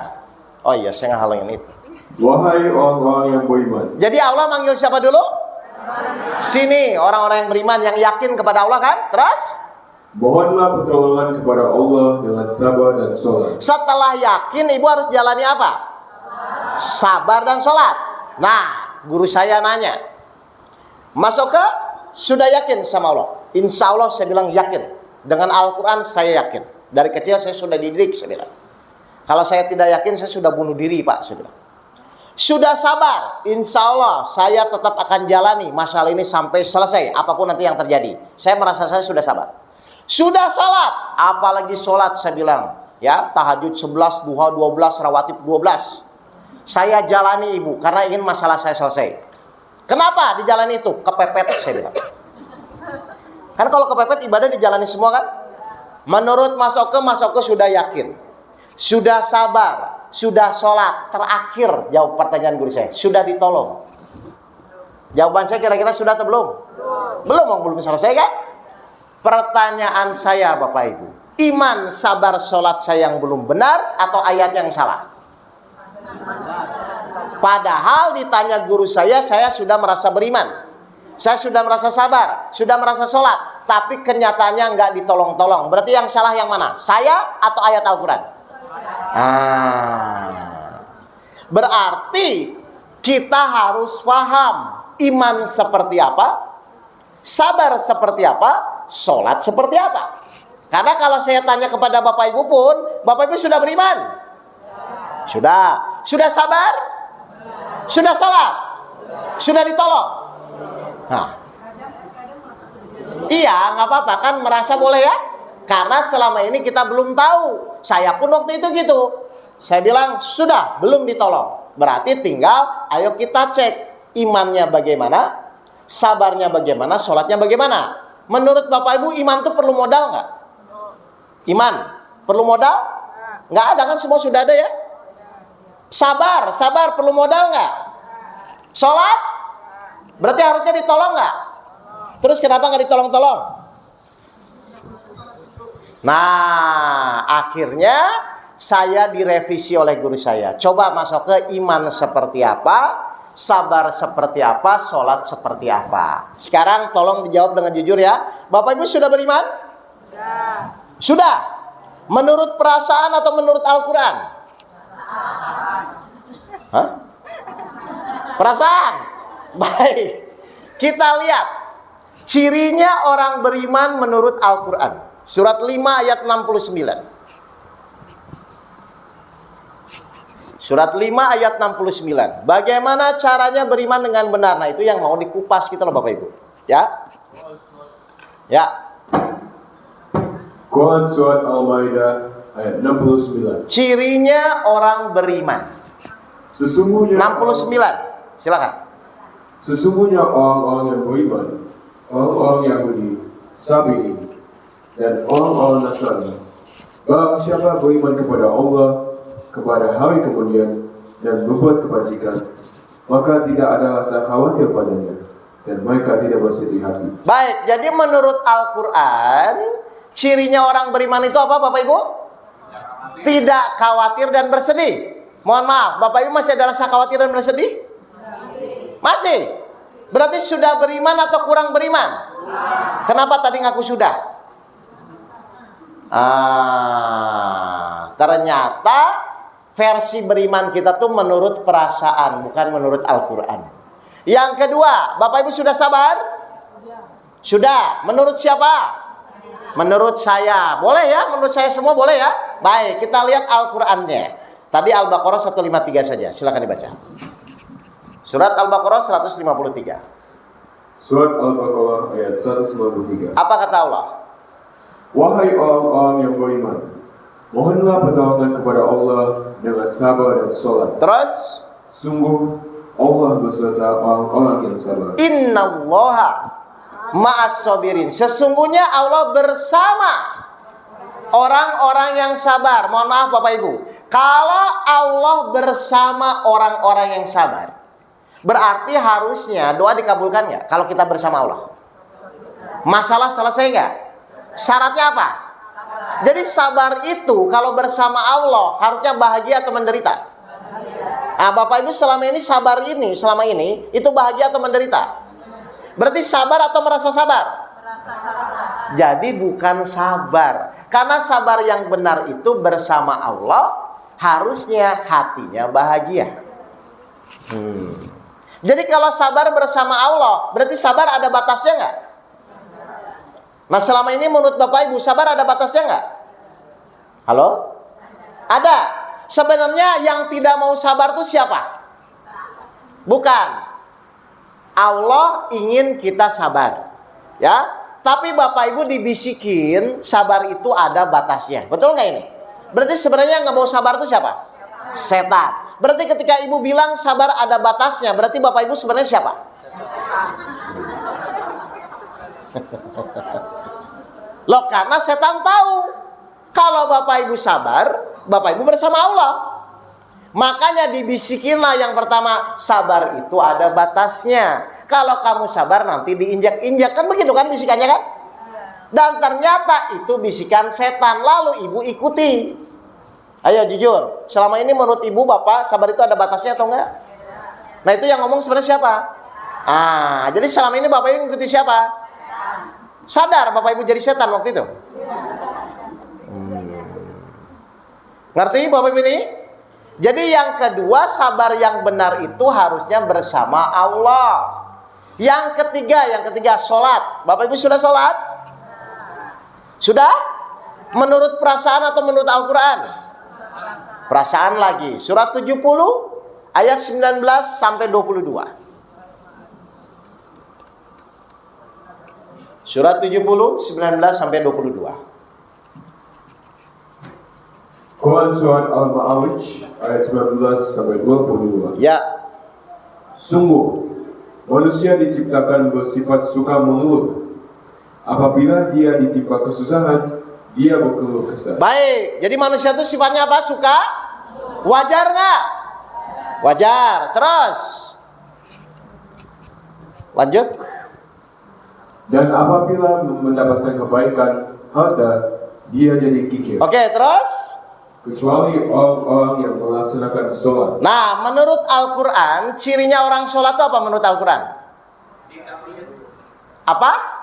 [SPEAKER 3] Oh iya, saya ngehalangin itu.
[SPEAKER 2] Wahai orang-orang yang beriman.
[SPEAKER 3] Jadi Allah manggil siapa dulu? Sini, orang-orang yang beriman, yang yakin kepada Allah kan? Terus?
[SPEAKER 2] Mohonlah pertolongan kepada Allah dengan sabar dan sholat.
[SPEAKER 3] Setelah yakin, Ibu harus jalani apa? Sabar dan sholat. Nah, guru saya nanya, Mas Oka sudah yakin sama Allah? Insya Allah saya bilang yakin. Dengan Al-Quran saya yakin. Dari kecil saya sudah dididik, saya bilang. Kalau saya tidak yakin, saya sudah bunuh diri, Pak, saya bilang. Sudah sabar, insya Allah saya tetap akan jalani masalah ini sampai selesai, apapun nanti yang terjadi. Saya merasa saya sudah sabar. Sudah sholat, apalagi sholat saya bilang, ya, tahajud 11, duha 12, rawatib 12. Saya jalani Ibu, karena ingin masalah saya selesai. Kenapa dijalani itu? Kepepet, saya bilang. Kan kalau kepepet ibadah dijalani semua kan? Menurut Mas Oke sudah yakin, sudah sabar, sudah sholat. Terakhir jawab pertanyaan guru saya, sudah ditolong. Jawaban saya kira-kira sudah atau belum? Belum selesai kan? Pertanyaan saya Bapak Ibu, iman sabar sholat saya yang belum benar atau ayat yang salah? Padahal ditanya guru saya sudah merasa beriman, saya sudah merasa sabar, sudah merasa sholat, tapi kenyataannya nggak ditolong-tolong. Berarti yang salah yang mana? Saya atau ayat Al-Quran? Berarti kita harus paham iman seperti apa, sabar seperti apa, sholat seperti apa. Karena kalau saya tanya kepada Bapak Ibu pun, Bapak Ibu sudah beriman? Sudah sabar? Sudah sholat? Sudah ditolong? Iya, nggak apa-apa kan, merasa boleh ya. Karena selama ini kita belum tahu. Saya pun waktu itu gitu. Saya bilang sudah, belum ditolong. Berarti tinggal ayo kita cek imannya bagaimana, sabarnya bagaimana, sholatnya bagaimana. Menurut Bapak Ibu iman itu perlu modal nggak? Iman perlu modal? Nggak ada kan, semua sudah ada ya. Sabar perlu modal nggak? Sholat berarti harusnya ditolong nggak? Terus kenapa nggak ditolong-tolong? Nah, akhirnya saya direvisi oleh guru saya. Coba masuk ke iman seperti apa, sabar seperti apa, sholat seperti apa. Sekarang tolong dijawab dengan jujur ya. Bapak Ibu sudah beriman? Sudah. Menurut perasaan atau menurut Al-Quran? Perasaan. Baik. Kita lihat cirinya orang beriman menurut Al-Quran. Surat 5 ayat 69. Surat 5 ayat 69. Bagaimana caranya beriman dengan benar? Nah, itu yang mau dikupas kita loh Bapak Ibu. Ya. Ya.
[SPEAKER 2] Quran Surat Al-Maidah ayat 69.
[SPEAKER 3] Cirinya orang beriman.
[SPEAKER 2] Sesungguhnya
[SPEAKER 3] 69. Silakan.
[SPEAKER 2] Sesungguhnya orang-orang yang beriman, orang-orang Yahudi, Sabi'in, dan orang-orang Nasrani, barang siapa beriman kepada Allah, kepada hari kemudian, dan berbuat kebajikan, maka tidak ada rasa khawatir padanya, dan mereka tidak bersedih hati.
[SPEAKER 3] Baik, jadi menurut Al-Quran, cirinya orang beriman itu apa Bapak Ibu? Tidak khawatir dan bersedih. Mohon maaf, Bapak Ibu masih ada rasa khawatir dan bersedih? Masih? Berarti sudah beriman atau kurang beriman? Kenapa tadi ngaku sudah? Ternyata versi beriman kita tuh menurut perasaan, bukan menurut Al-Quran. Yang kedua, Bapak Ibu sudah sabar? Sudah. Menurut siapa? Menurut saya. Boleh ya? Menurut saya semua boleh ya? Baik, kita lihat Al-Qurannya. Tadi Al-Baqarah 153 saja. Silakan dibaca. Surat Al-Baqarah 153.
[SPEAKER 2] Surat Al-Baqarah ayat 153.
[SPEAKER 3] Apa kata Allah?
[SPEAKER 2] Wahai orang-orang yang beriman, mohonlah pertolongan kepada Allah dengan sabar dan sholat.
[SPEAKER 3] Terus?
[SPEAKER 2] Sungguh Allah beserta orang-orang yang sabar.
[SPEAKER 3] Innallaha ma'as sabirin. Sesungguhnya Allah bersama orang-orang yang sabar. Mohon maaf Bapak Ibu, kalau Allah bersama orang-orang yang sabar, berarti harusnya doa dikabulkan nggak kalau kita bersama Allah? Masalah selesai nggak? Syaratnya apa? Jadi sabar itu kalau bersama Allah harusnya bahagia atau menderita? Nah, Bapak Ibu selama ini sabar ini, selama ini itu bahagia atau menderita? Berarti sabar atau merasa sabar? Jadi bukan sabar. Karena sabar yang benar itu bersama Allah, harusnya hatinya bahagia. Jadi kalau sabar bersama Allah, berarti sabar ada batasnya nggak? Nah selama ini menurut Bapak Ibu, sabar ada batasnya nggak? Halo? Ada. Sebenarnya yang tidak mau sabar itu siapa? Bukan. Allah ingin kita sabar. Ya. Tapi Bapak Ibu dibisikin sabar itu ada batasnya. Betul nggak ini? Berarti sebenarnya nggak mau sabar itu siapa? Setan. Berarti ketika ibu bilang sabar ada batasnya, berarti Bapak Ibu sebenarnya siapa? Loh, karena setan tahu kalau Bapak Ibu sabar, Bapak Ibu bersama Allah. Makanya dibisikinlah yang pertama, sabar itu ada batasnya. Kalau kamu sabar nanti diinjak-injak, kan begitu kan bisikannya kan? Dan ternyata itu bisikan setan, lalu ibu ikuti. Ayo jujur, selama ini menurut ibu bapak sabar itu ada batasnya atau enggak? Nah itu yang ngomong sebenarnya siapa? Jadi selama ini bapak ibu ngikuti siapa? Sadar bapak ibu jadi setan waktu itu? Ngerti bapak ibu ini? Jadi yang kedua, sabar yang benar itu harusnya bersama Allah. Yang ketiga sholat. Bapak ibu sudah sholat? Sudah? Menurut perasaan atau menurut Al-Quran? Perasaan lagi. Surat 70 ayat 19 sampai 22. Surat 70 19 sampai 22.
[SPEAKER 2] Quran Surat Al-Ma'arij ayat 19 sampai 22.
[SPEAKER 3] Ya.
[SPEAKER 2] Sungguh manusia diciptakan bersifat suka mengeluh. Apabila dia ditimpa kesusahan, dia berkeluh kesah.
[SPEAKER 3] Baik, jadi manusia itu sifatnya apa? Suka? Wajar nggak? Wajar. Terus lanjut.
[SPEAKER 2] Dan apabila mendapatkan kebaikan harta, dia jadi kikir.
[SPEAKER 3] Oke, terus?
[SPEAKER 2] Kecuali orang-orang yang melaksanakan sholat.
[SPEAKER 3] Nah, menurut Al-Quran, cirinya orang sholat itu apa menurut Al-Quran? Apa?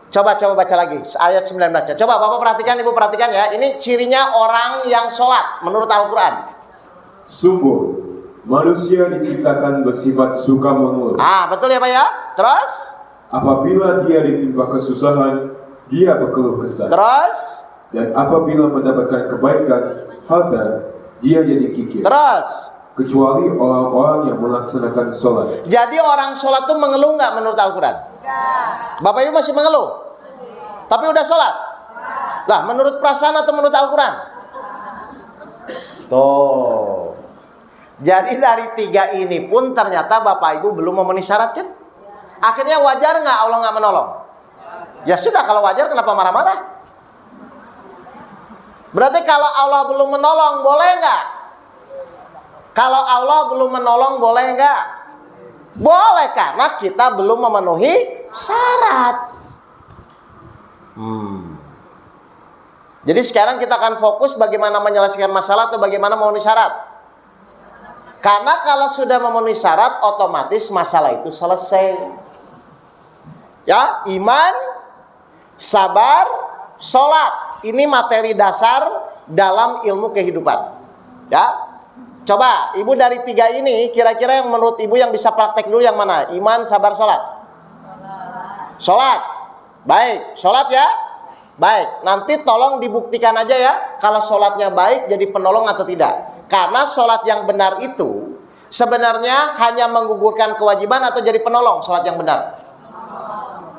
[SPEAKER 3] Coba baca lagi ayat 19. Coba Bapak perhatikan, Ibu perhatikan ya. Ini cirinya orang yang sholat menurut Al-Quran.
[SPEAKER 2] Sungguh manusia diciptakan bersifat suka mengeluh.
[SPEAKER 3] Betul ya Pak ya. Terus?
[SPEAKER 2] Apabila dia ditimpa kesusahan, dia berkeluh kesah.
[SPEAKER 3] Terus?
[SPEAKER 2] Dan apabila mendapatkan kebaikan harta, dia jadi kikir.
[SPEAKER 3] Terus?
[SPEAKER 2] Kecuali orang-orang yang melaksanakan sholat.
[SPEAKER 3] Jadi orang sholat itu mengeluh nggak menurut Al-Quran? Bapak Ibu masih mengeluh? Tapi udah sholat. Lah, menurut perasaan atau menurut Al-Quran? Tuh. Jadi dari 3 ini pun ternyata Bapak Ibu belum memenuhi syarat kan? Akhirnya wajar nggak Allah nggak menolong? Ya sudah, kalau wajar kenapa marah-marah? Berarti kalau Allah belum menolong boleh nggak? Kalau Allah belum menolong boleh nggak? Boleh, karena kita belum memenuhi syarat. Jadi sekarang kita akan fokus bagaimana menyelesaikan masalah atau bagaimana memenuhi syarat. Karena kalau sudah memenuhi syarat, otomatis masalah itu selesai. Ya, iman, sabar, sholat. Ini materi dasar dalam ilmu kehidupan. Ya, coba ibu dari 3 ini, kira-kira yang menurut ibu yang bisa praktek dulu yang mana? Iman, sabar, sholat. Sholat. Baik, sholat ya. Baik, nanti tolong dibuktikan aja ya, kalau sholatnya baik jadi penolong atau tidak. Karena sholat yang benar itu sebenarnya hanya menggugurkan kewajiban atau jadi penolong sholat yang benar.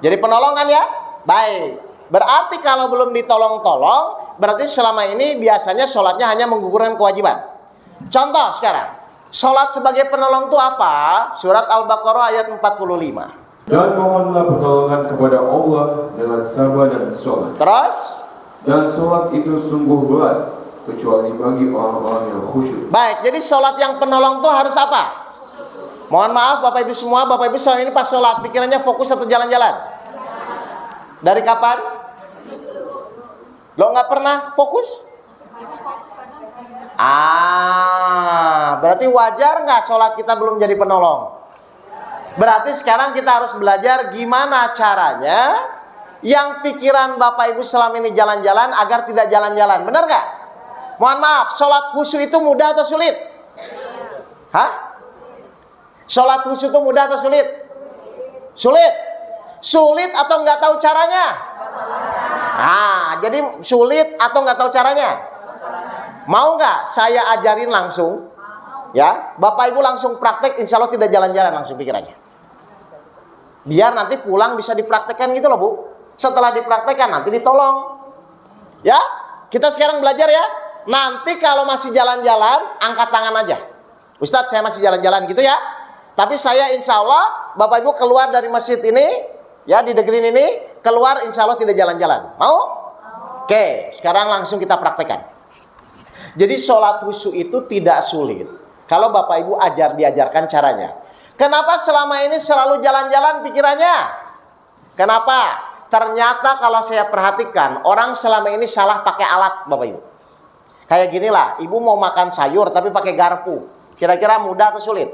[SPEAKER 3] Jadi penolong kan ya? Baik. Berarti kalau belum ditolong-tolong, berarti selama ini biasanya sholatnya hanya menggugurkan kewajiban. Contoh sekarang, sholat sebagai penolong itu apa? Surat Al-Baqarah ayat 45.
[SPEAKER 2] Dan mohonlah pertolongan kepada Allah dengan sabar dan sholat.
[SPEAKER 3] Terus?
[SPEAKER 2] Dan sholat itu sungguh berat, kecuali bagi orang-orang yang khusyuk.
[SPEAKER 3] Baik, jadi sholat yang penolong itu harus apa? Mohon maaf Bapak Ibu semua, Bapak Ibu selama ini pas sholat pikirannya fokus atau jalan-jalan? Dari kapan? Lo nggak pernah fokus? Berarti wajar nggak sholat kita belum jadi penolong? Berarti sekarang kita harus belajar gimana caranya yang pikiran Bapak Ibu selama ini jalan-jalan agar tidak jalan-jalan. Benar nggak? Mohon maaf, sholat khusyuk itu mudah atau sulit? Hah? Sholat khusyuk itu mudah atau sulit? Sulit. Sulit atau nggak tahu caranya? Jadi sulit atau nggak tahu caranya? Mau nggak saya ajarin langsung? Ya, Bapak Ibu langsung praktek, insya Allah tidak jalan-jalan langsung pikirannya. Biar nanti pulang bisa dipraktekkan gitu loh Bu. Setelah dipraktekkan nanti ditolong. Ya, kita sekarang belajar ya. Nanti kalau masih jalan-jalan, angkat tangan aja. Ustadz, saya masih jalan-jalan gitu ya. Tapi saya insya Allah, Bapak Ibu keluar dari masjid ini, ya di negeri ini, keluar insya Allah tidak jalan-jalan. Mau? Oke, sekarang langsung kita praktekkan. Jadi sholat khusyuk itu tidak sulit kalau Bapak Ibu diajarkan caranya. Kenapa selama ini selalu jalan-jalan pikirannya? Kenapa? Ternyata kalau saya perhatikan, orang selama ini salah pakai alat Bapak Ibu. Kayak gini lah, ibu mau makan sayur tapi pakai garpu. Kira-kira mudah atau sulit?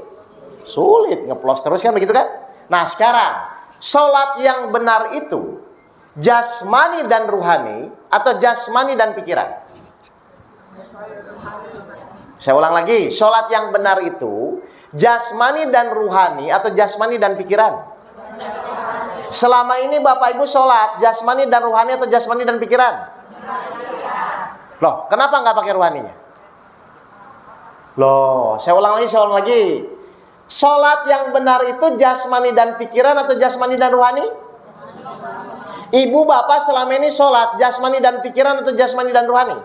[SPEAKER 3] Sulit, ngeplos terus kan begitu kan? Nah sekarang, sholat yang benar itu jasmani dan ruhani atau jasmani dan pikiran? Saya ulang lagi, sholat yang benar itu jasmani dan ruhani atau jasmani dan pikiran? Selama ini Bapak Ibu sholat jasmani dan ruhani atau jasmani dan pikiran? Loh, kenapa nggak pakai ruhaninya? Loh, saya ulang lagi. Sholat yang benar itu jasmani dan pikiran atau jasmani dan ruhani? Ibu bapak selama ini sholat jasmani dan pikiran atau jasmani dan ruhani?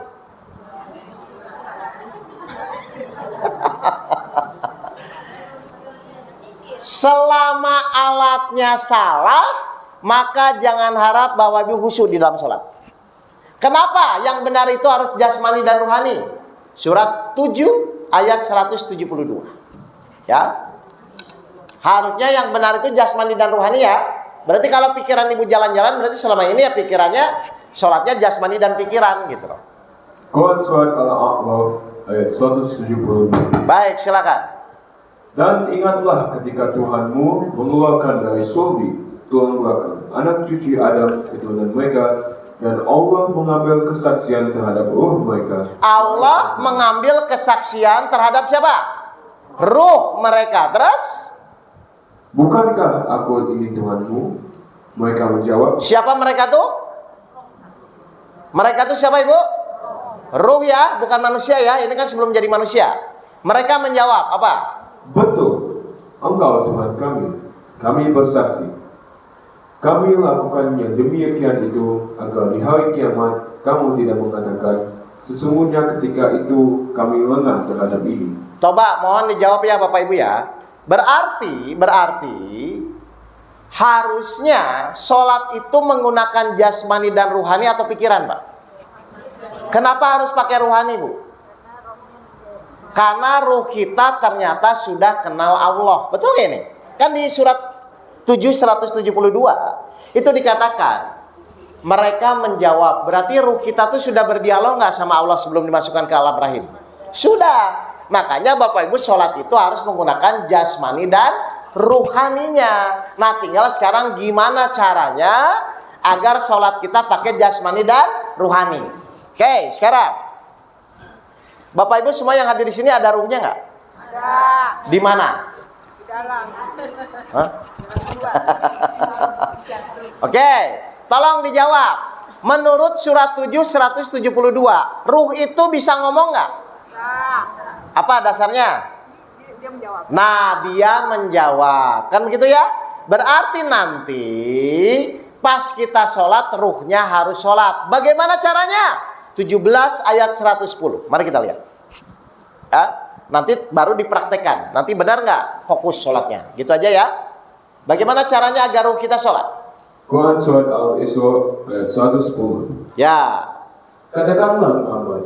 [SPEAKER 3] Selama alatnya salah, maka jangan harap bahwa ibu khusyuk di dalam sholat. Kenapa? Yang benar itu harus jasmani dan ruhani. Surat 7 ayat 172. Ya. Harusnya yang benar itu jasmani dan ruhani ya. Berarti kalau pikiran ibu jalan-jalan, berarti selama ini ya pikirannya sholatnya jasmani dan pikiran gitu loh.
[SPEAKER 2] Quran surat Al-A'raf ayat 172.
[SPEAKER 3] Baik, silakan.
[SPEAKER 2] Dan ingatlah ketika Tuhanmu mengeluarkan dari surga tulang belakang anak cucu Adam keturunan mereka, dan Allah mengambil kesaksian terhadap ruh mereka.
[SPEAKER 3] Allah mengambil kesaksian terhadap siapa? Ruh mereka. Terus?
[SPEAKER 2] Bukankah aku ini Tuhanmu? Mereka menjawab.
[SPEAKER 3] Siapa mereka tuh? Mereka tuh siapa ibu? Ruh ya, bukan manusia ya. Ini kan sebelum jadi manusia. Mereka menjawab apa?
[SPEAKER 2] Betul, Engkau Tuhan kami. Kami bersaksi. Kami lakukan yang demikian itu agar di hari kiamat kamu tidak mengatakan, sesungguhnya ketika itu kami lengah terhadap ini.
[SPEAKER 3] Coba mohon dijawab ya Bapak Ibu ya. Berarti harusnya sholat itu menggunakan jasmani dan ruhani atau pikiran, Pak? Kenapa harus pakai ruhani, Bu? Karena ruh kita ternyata sudah kenal Allah. Betul nggak ini? Kan di surat 7:172 itu dikatakan mereka menjawab. Berarti ruh kita tuh sudah berdialog nggak sama Allah sebelum dimasukkan ke alam rahim? Sudah. Makanya Bapak Ibu sholat itu harus menggunakan jasmani dan ruhaninya. Nah tinggal sekarang gimana caranya agar sholat kita pakai jasmani dan ruhani. Oke, sekarang Bapak Ibu semua yang hadir di sini ada ruhnya nggak? Ada. Di mana? Di dalam. Hah? Oke, tolong dijawab. Menurut surat 7:172, ruh itu bisa ngomong nggak? Apa dasarnya? Dia menjawab. Nah, dia menjawab. Kan begitu ya? Berarti nanti pas kita sholat, ruhnya harus sholat. Bagaimana caranya? 17 ayat 110. Mari kita lihat. Ya, nanti baru dipraktekkan. Nanti benar nggak fokus sholatnya? Gitu aja ya. Bagaimana caranya agar ruh kita sholat?
[SPEAKER 2] Quran surat Al-Isra ayat 110.
[SPEAKER 3] Ya.
[SPEAKER 2] Katakanlah Muhammad,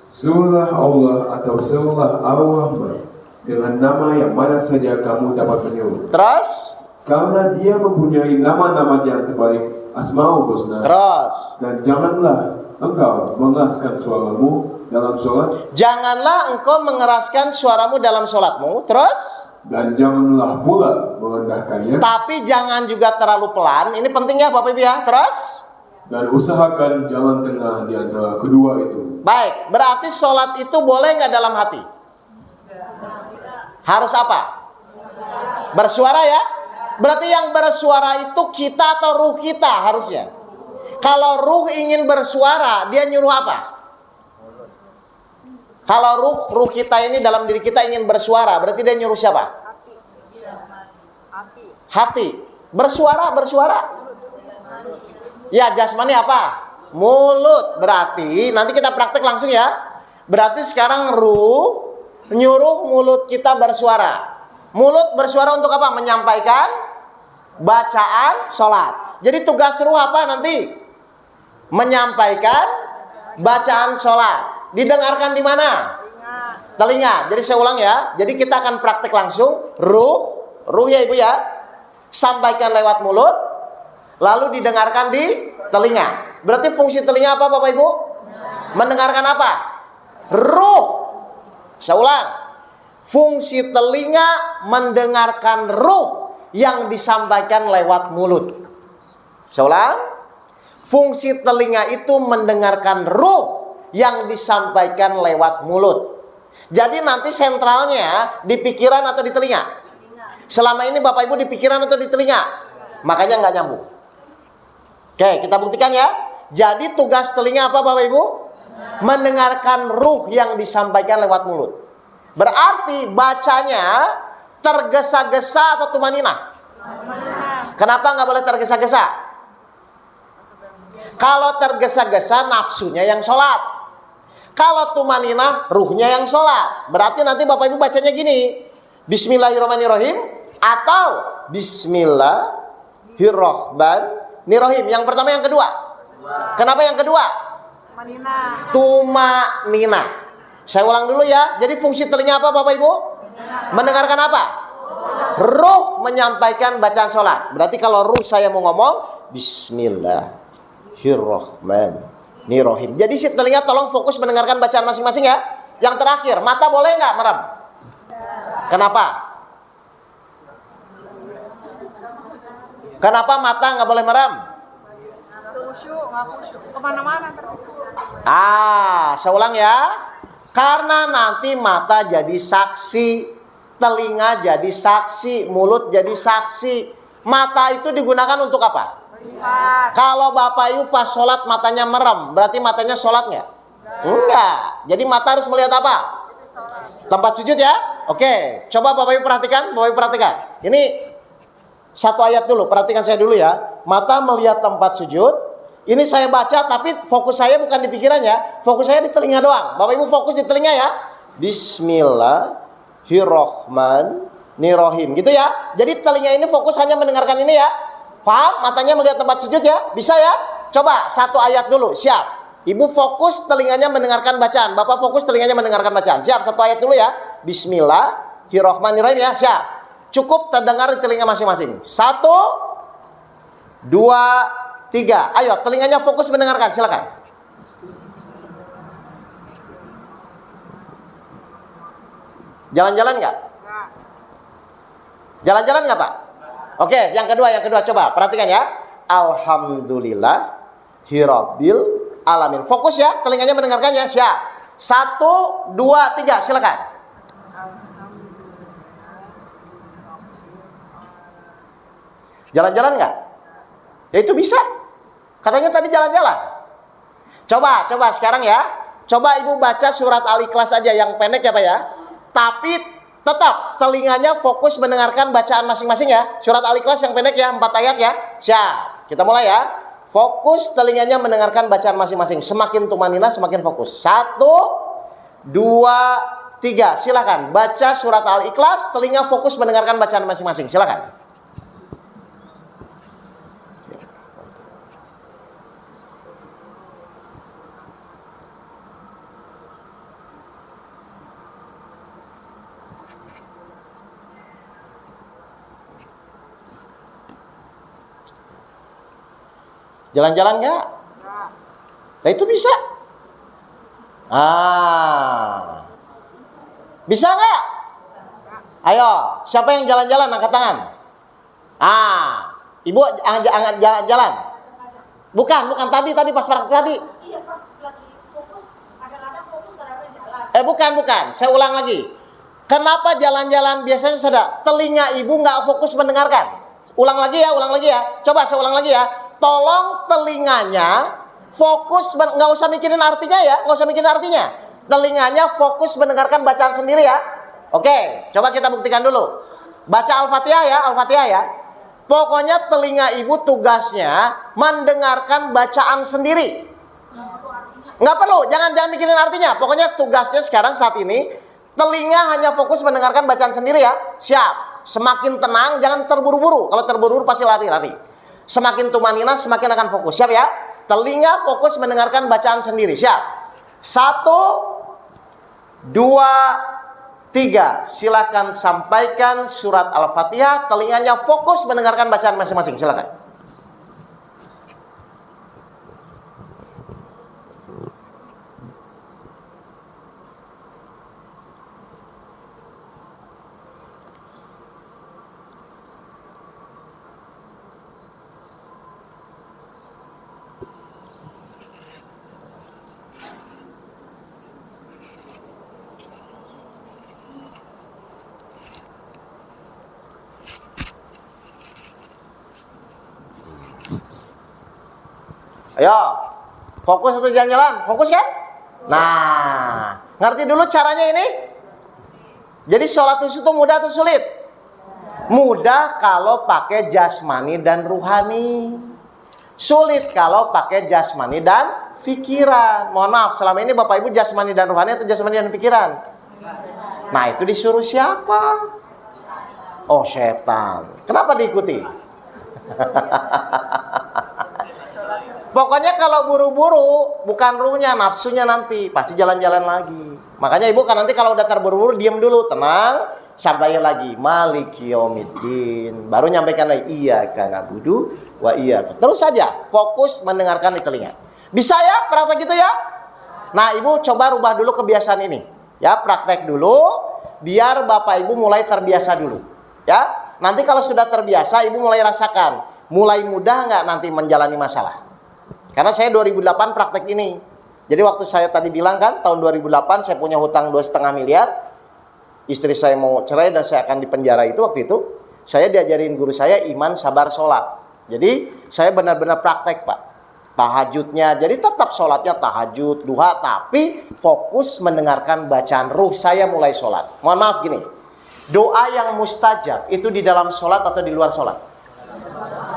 [SPEAKER 2] serulah Allah atau serulah Ar-Rahman dengan nama yang mana saja kamu dapat menyeru.
[SPEAKER 3] Terus?
[SPEAKER 2] Karena dia mempunyai nama-nama yang terbalik, Asmaul Husna.
[SPEAKER 3] Terus?
[SPEAKER 2] Dan janganlah engkau mengeraskan suaramu dalam sholat.
[SPEAKER 3] Janganlah engkau mengeraskan suaramu dalam sholatmu. Terus?
[SPEAKER 2] Dan janganlah pula merendahkannya.
[SPEAKER 3] Tapi jangan juga terlalu pelan. Ini penting ya Bapak Ibu ya. Terus?
[SPEAKER 2] Dan usahakan jalan tengah di antara kedua itu.
[SPEAKER 3] Baik, berarti sholat itu boleh nggak dalam hati? Harus apa? Bersuara ya? Berarti yang bersuara itu kita atau ruh kita harusnya. Kalau ruh ingin bersuara, dia nyuruh apa? Kalau ruh kita ini dalam diri kita ingin bersuara, berarti dia nyuruh siapa? Hati. Bersuara. Ya, jasmani apa? Mulut. Berarti nanti kita praktek langsung ya. Berarti sekarang ruh nyuruh mulut kita bersuara. Mulut bersuara untuk apa? Menyampaikan bacaan sholat. Jadi tugas ruh apa nanti? Menyampaikan bacaan sholat. Didengarkan di mana? Telinga. Jadi saya ulang ya. Jadi kita akan praktek langsung. Ruh ya Ibu ya. Sampaikan lewat mulut, lalu didengarkan di telinga. Berarti fungsi telinga apa Bapak Ibu? Mendengarkan apa? Ruh. Saya ulang. Fungsi telinga mendengarkan ruh yang disampaikan lewat mulut. Saya ulang. Fungsi telinga itu mendengarkan ruh yang disampaikan lewat mulut. Jadi nanti sentralnya di pikiran atau di telinga? Selama ini Bapak Ibu di pikiran atau di telinga? Makanya nggak nyambung. Oke, kita buktikan ya. Jadi tugas telinga apa Bapak Ibu? Mendengarkan ruh yang disampaikan lewat mulut. Berarti bacanya tergesa-gesa atau tumaninah? Kenapa nggak boleh tergesa-gesa? Kalau tergesa-gesa nafsunya yang sholat. Kalau tumaninah ruhnya yang sholat. Berarti nanti Bapak Ibu bacanya gini. Bismillahirrahmanirrahim atau Bismillahirrahmanirrahim. Yang pertama, yang kedua. Kenapa yang kedua? Tumanina. Saya ulang dulu ya. Jadi fungsi telinga apa Bapak Ibu? Mendengarkan apa? Ruh menyampaikan bacaan sholat. Berarti kalau ruh saya mau ngomong Bismillahirrahmanirrahim. Jadi si telinga tolong fokus mendengarkan bacaan masing-masing ya. Yang terakhir, mata boleh nggak merem? Kenapa? Kenapa mata nggak boleh merem? Kemana-mana. Saya ulang ya. Karena nanti mata jadi saksi, telinga jadi saksi, mulut jadi saksi. Mata itu digunakan untuk apa? Melihat. Kalau Bapak Ibu pas sholat matanya merem, berarti matanya sholat nggak? Enggak. Jadi mata harus melihat apa? Tempat sujud ya. Oke, coba Bapak Ibu perhatikan. Ini satu ayat dulu, perhatikan saya dulu ya. mata melihat tempat sujud. Ini saya baca tapi fokus saya bukan di pikirannya, fokus saya di telinga doang. Bapak Ibu fokus di telinga ya. Bismillahirrohmanirrohim gitu ya. Jadi telinga ini fokus hanya mendengarkan ini ya. Paham? Matanya melihat tempat sujud ya. Bisa ya? Coba satu ayat dulu. Siap. Ibu fokus telinganya mendengarkan bacaan. Bapak fokus telinganya mendengarkan bacaan. Siap, satu ayat dulu ya. Bismillahirrohmanirrohim ya. Siap. Cukup terdengar di telinga masing-masing. 1, 2, 3. Ayo, telinganya fokus mendengarkan. Silakan. Jalan-jalan nggak? Jalan-jalan nggak, Pak? Oke, yang kedua coba perhatikan ya. Alhamdulillah hirabbil alamin. Fokus ya, telinganya mendengarkannya. Siap. 1, 2, 3, silakan. Jalan-jalan nggak? Ya itu bisa. Katanya tadi jalan-jalan. Coba sekarang ya. Coba Ibu baca surat Al-Ikhlas aja yang pendek ya Pak ya. Tapi tetap telinganya fokus mendengarkan bacaan masing-masing ya. Surat Al-Ikhlas yang pendek ya, 4 ayat ya. Siap. Kita mulai ya. Fokus telinganya mendengarkan bacaan masing-masing. Semakin tumanina semakin fokus. 1, 2, 3. Silakan baca surat Al-Ikhlas, telinga fokus mendengarkan bacaan masing-masing. Silakan. Jalan-jalan nggak? Nah itu bisa. Bisa nggak? Ayo, siapa yang jalan-jalan angkat tangan? Ibu angkat jalan. Bukan tadi pas praktek tadi.
[SPEAKER 4] Iya, pas lagi fokus, kadang-kadang fokus, kadang-kadang jalan.
[SPEAKER 3] Bukan. Saya ulang lagi. Kenapa jalan-jalan biasanya sadar? Telinga ibu nggak fokus mendengarkan. Ulang lagi ya. Coba saya ulang lagi ya. Tolong telinganya fokus, nggak usah mikirin artinya ya, Telinganya fokus mendengarkan bacaan sendiri ya. Oke, coba kita buktikan dulu. Baca Al-Fatihah ya. Pokoknya telinga ibu tugasnya mendengarkan bacaan sendiri. Nggak perlu, jangan mikirin artinya. Pokoknya tugasnya sekarang saat ini telinga hanya fokus mendengarkan bacaan sendiri ya. Siap. Semakin tenang, jangan terburu-buru. Kalau terburu-buru pasti lari-lari. Semakin tumanina semakin akan fokus. Siap ya? Telinga fokus mendengarkan bacaan sendiri. Siap? 1, 2, 3. Silakan sampaikan surat Al-Fatihah. Telinganya fokus mendengarkan bacaan masing-masing. Silakan. Ayo, fokus atau jalan-jalan? Fokus kan? Nah, ngerti dulu caranya ini? Jadi sholat itu mudah atau sulit? Mudah kalau pakai jasmani dan ruhani. Sulit kalau pakai jasmani dan pikiran. Mohon maaf, selama ini Bapak Ibu jasmani dan ruhani atau jasmani dan pikiran? Nah, itu disuruh siapa? Oh, setan. Kenapa diikuti? Pokoknya kalau buru-buru, bukan ruhnya, nafsunya nanti pasti jalan-jalan lagi. Makanya ibu kan nanti kalau udah terburu-buru diam dulu, tenang, sampai lagi maliki yaumiddin. Baru nyampaikan lagi iyyaka na'budu wa iyyaka. Terus saja fokus mendengarkan di telinga. Bisa ya praktek gitu ya? Nah ibu coba rubah dulu kebiasaan ini. Ya praktek dulu, biar bapak ibu mulai terbiasa dulu. Ya, nanti kalau sudah terbiasa ibu mulai rasakan, mulai mudah nggak nanti menjalani masalah. Karena saya 2008 praktek ini. Jadi waktu saya tadi bilang kan, tahun 2008 saya punya hutang 2,5 miliar. Istri saya mau cerai dan saya akan dipenjara itu waktu itu. Saya diajarin guru saya iman, sabar, sholat. Jadi saya benar-benar praktek Pak. Tahajudnya, jadi tetap sholatnya tahajud, duha. Tapi fokus mendengarkan bacaan ruh saya mulai sholat. Mohon maaf gini. Doa yang mustajab itu di dalam sholat atau di luar sholat?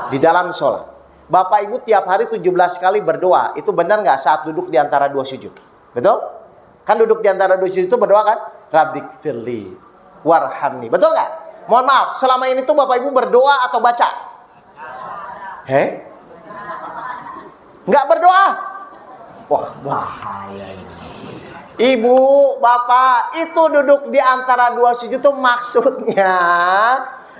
[SPEAKER 3] Di dalam sholat. Bapak Ibu tiap hari 17 kali berdoa. Itu benar nggak saat duduk di antara dua sujud? Betul? Kan duduk di antara dua sujud itu berdoa kan? Rabbighfirli warhamni. Betul nggak? Mohon maaf, selama ini tuh Bapak Ibu berdoa atau baca? Nggak berdoa? Wah, bahaya ini. Ibu, Bapak, itu duduk di antara dua sujud itu maksudnya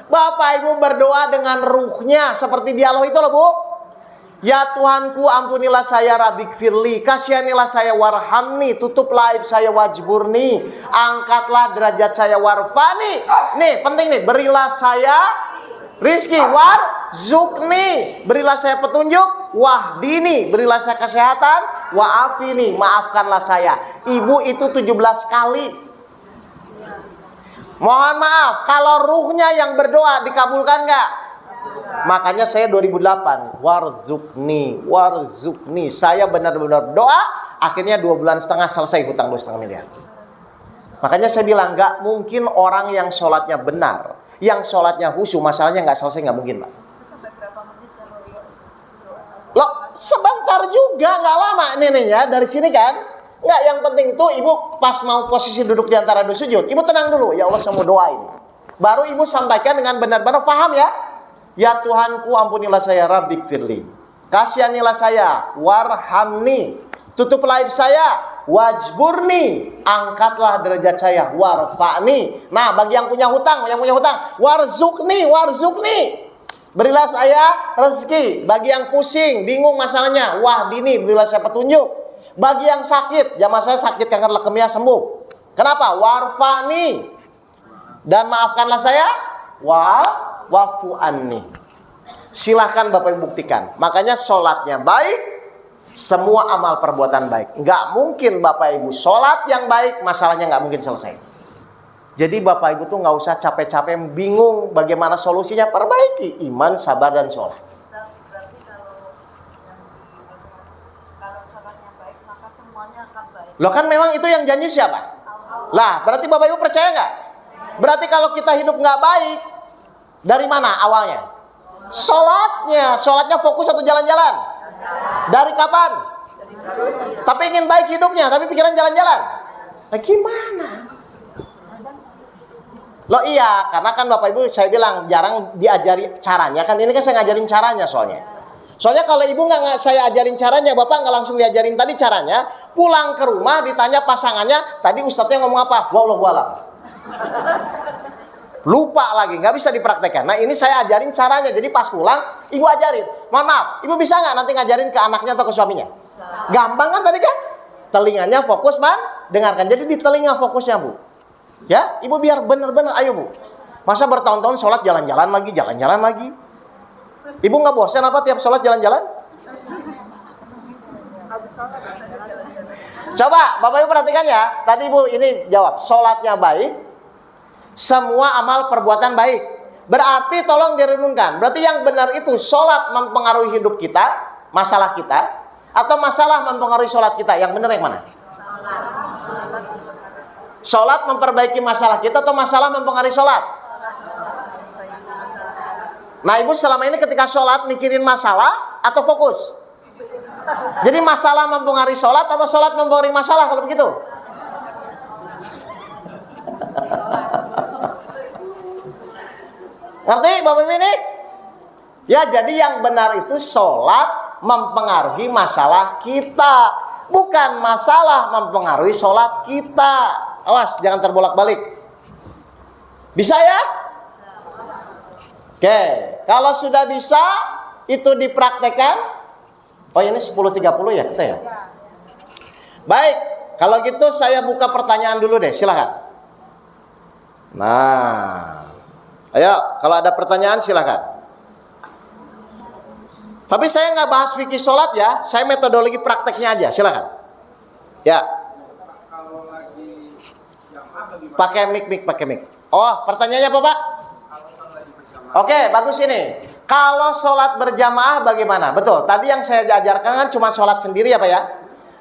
[SPEAKER 3] Bapak Ibu berdoa dengan ruhnya seperti dialog itu loh, Bu. Ya Tuhanku, ampunilah saya, Rabbighfirli, kasihanilah saya, warhamni, tutuplah aib saya, wajburni, angkatlah derajat saya, warfani. Nih, penting nih, berilah saya rizki, warzukni, berilah saya petunjuk, wahdini, berilah saya kesehatan, wa'afini, maafkanlah saya. Ibu itu 17 kali. Mohon maaf, kalau ruhnya yang berdoa dikabulkan nggak? Makanya saya 2008 warzukni, saya benar-benar doa, akhirnya 2,5 bulan selesai hutang 2,5 miliar. Makanya saya bilang nggak mungkin orang yang sholatnya benar, yang sholatnya khusyuk, masalahnya nggak selesai, nggak mungkin, Pak. Loh, sebentar juga, nggak lama nih ya, dari sini kan. Nggak, yang penting itu ibu pas mau posisi duduk di antara dua sujud, ibu tenang dulu, ya Allah saya mau doa ini. Baru ibu sampaikan dengan benar-benar paham ya. Ya Tuhanku, ampunilah saya, Rabbighfirli, kasihanilah saya, warhamni, tutuplah aib saya, wajburni, angkatlah derajat saya, warfa'ni. Nah, bagi yang punya hutang, warzukni, berilah saya rezeki. Bagi yang pusing, bingung masalahnya, wahdini, berilah saya petunjuk. Bagi yang sakit, jamaah saya sakit kanker leukemia sembuh. Kenapa? Warfa'ni, dan maafkanlah saya, wa'fu anni. Silahkan Bapak Ibu buktikan. Makanya sholatnya baik, semua amal perbuatan baik. Nggak mungkin Bapak Ibu sholat yang baik, masalahnya nggak mungkin selesai. Jadi Bapak Ibu tuh nggak usah capek-capek bingung bagaimana solusinya. Perbaiki iman, sabar, dan sholat.
[SPEAKER 4] Berarti kalau sholatnya baik, maka semuanya akan baik.
[SPEAKER 3] Loh, kan memang itu yang janji siapa? Lah, berarti Bapak Ibu percaya nggak? Berarti kalau kita hidup nggak baik, dari mana awalnya? Sholatnya fokus atau jalan-jalan? Dari kapan? Tapi ingin baik hidupnya, tapi pikiran jalan-jalan. Nah, gimana? Loh iya, karena kan Bapak Ibu saya bilang jarang diajari caranya. Kan ini kan saya ngajarin caranya soalnya. Soalnya kalau ibu nggak saya ajarin caranya, Bapak nggak langsung diajarin tadi caranya, pulang ke rumah ditanya pasangannya, tadi ustadznya ngomong apa? Wallahualam. Lupa lagi, nggak bisa dipraktekkan. Nah ini saya ajarin caranya, jadi pas pulang ibu ajarin. Mohon maaf, ibu bisa nggak nanti ngajarin ke anaknya atau ke suaminya? Gampang kan tadi kan? Telinganya fokus dengarkan. Jadi di telinga fokusnya, Bu. Ya, ibu biar benar-benar, ayo Bu. Masa bertahun-tahun sholat jalan-jalan lagi. Ibu nggak bosan apa tiap sholat jalan-jalan? Coba Bapak Ibu perhatikan ya. Tadi Ibu ini jawab, sholatnya baik, semua amal perbuatan baik. Berarti tolong direnungkan. Berarti yang benar itu sholat mempengaruhi hidup kita, masalah kita, atau masalah mempengaruhi sholat kita? Yang benar yang mana? Sholat memperbaiki masalah kita atau masalah mempengaruhi sholat? Nah ibu selama ini ketika sholat mikirin masalah atau fokus? Jadi masalah mempengaruhi sholat atau sholat mempengaruhi masalah kalau begitu? Ngerti Bapak Ibu ini? Ya jadi yang benar itu sholat mempengaruhi masalah kita, bukan masalah mempengaruhi sholat kita. Awas jangan terbolak-balik. Bisa ya? Oke, kalau sudah bisa itu dipraktekkan. Oh ini 10.30 ya kita ya? Baik, kalau gitu saya buka pertanyaan dulu deh, silakan. Nah, ayo kalau ada pertanyaan silakan. Tapi saya nggak bahas fikih sholat ya, saya metodologi prakteknya aja, silakan. Ya. Pakai mic. Oh, pertanyaannya apa Pak? Oke, bagus ini. Kalau sholat berjamaah bagaimana? Betul, tadi yang saya ajarkan kan cuma sholat sendiri ya Pak ya?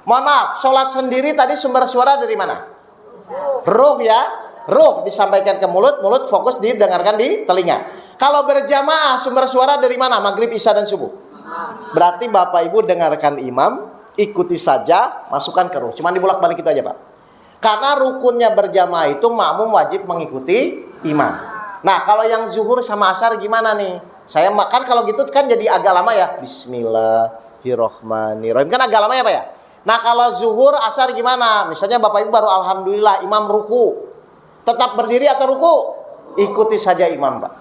[SPEAKER 3] Mohon maaf, sholat sendiri tadi sumber suara dari mana? Ruh ya? Ruh disampaikan ke mulut, fokus didengarkan di telinga. Kalau berjamaah sumber suara dari mana? Maghrib, isya, dan subuh? Berarti Bapak Ibu dengarkan imam, ikuti saja, masukkan ke ruh. Cuman dibolak-balik itu aja, Pak. Karena rukunnya berjamaah itu makmum wajib mengikuti imam. Nah, kalau yang zuhur sama asar gimana nih? Saya makan kalau gitu kan jadi agak lama ya. Bismillahirrahmanirrahim. Kan agak lama ya, Pak ya? Nah, kalau zuhur asar gimana? Misalnya Bapak Ibu baru alhamdulillah imam ruku. Tetap berdiri atau ruku? Ikuti saja imam, Pak.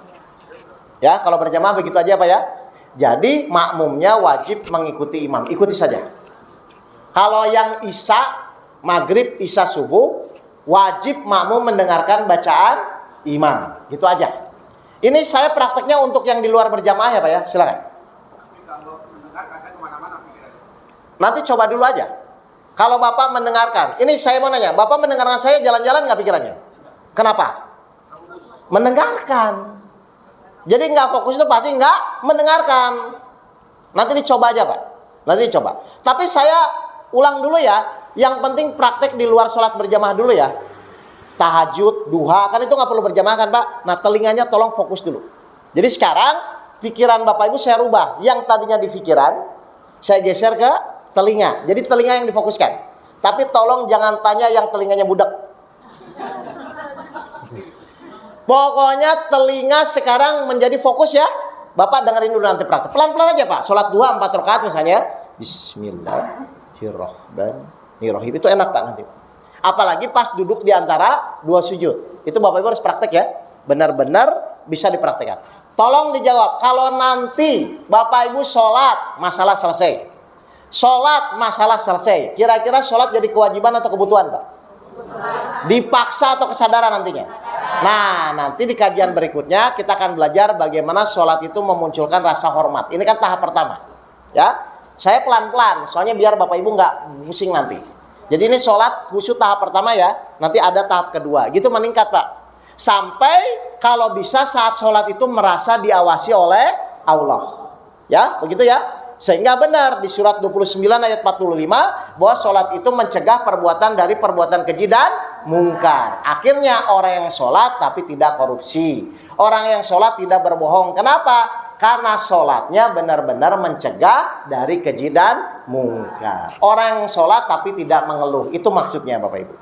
[SPEAKER 3] Ya, kalau berjamaah begitu aja, Pak ya. Jadi makmumnya wajib mengikuti imam. Ikuti saja. Kalau yang isya, maghrib, isya, subuh, wajib makmum mendengarkan bacaan imam. Gitu aja. Ini saya prakteknya untuk yang di luar berjamaah ya, Pak ya. Silakan. Nanti coba dulu aja. Kalau Bapak mendengarkan, ini saya mau nanya, Bapak mendengarkan saya jalan-jalan nggak pikirannya? Kenapa? Mendengarkan. Jadi nggak fokus itu pasti nggak mendengarkan. Nanti dicoba aja, Pak. Nanti dicoba. Tapi saya ulang dulu ya. Yang penting praktek di luar sholat berjamaah dulu ya. Tahajud, duha, kan itu nggak perlu berjamaah kan, Pak? Nah, telinganya tolong fokus dulu. Jadi sekarang pikiran Bapak Ibu saya rubah. Yang tadinya di pikiran, saya geser ke telinga. Jadi telinga yang difokuskan. Tapi tolong jangan tanya yang telinganya budak. Pokoknya telinga sekarang menjadi fokus ya. Bapak dengerin dulu nanti praktek. Pelan-pelan aja, Pak. Sholat duha 4 rakaat misalnya. Bismillahirrahmanirrahim. Itu enak, Pak, nanti. Apalagi pas duduk di antara dua sujud. Itu Bapak Ibu harus praktek ya. Benar-benar bisa dipraktekkan. Tolong dijawab. Kalau nanti Bapak Ibu sholat, masalah selesai. Sholat, masalah selesai. Kira-kira sholat jadi kewajiban atau kebutuhan, Pak? Dipaksa atau kesadaran nantinya? Nah, nanti di kajian berikutnya kita akan belajar bagaimana sholat itu memunculkan rasa hormat. Ini kan tahap pertama. Ya, saya pelan-pelan. Soalnya biar Bapak Ibu nggak pusing nanti. Jadi ini sholat khusyuk tahap pertama ya. Nanti ada tahap kedua. Gitu meningkat, Pak. Sampai kalau bisa saat sholat itu merasa diawasi oleh Allah. Ya, begitu ya. Sehingga benar di surat 29 ayat 45 bahwa sholat itu mencegah perbuatan dari perbuatan keji dan mungkar. Akhirnya orang yang sholat tapi tidak korupsi. Orang yang sholat tidak berbohong. Kenapa? Karena sholatnya benar-benar mencegah dari keji dan mungkar. Orang yang sholat tapi tidak mengeluh. Itu maksudnya Bapak Ibu.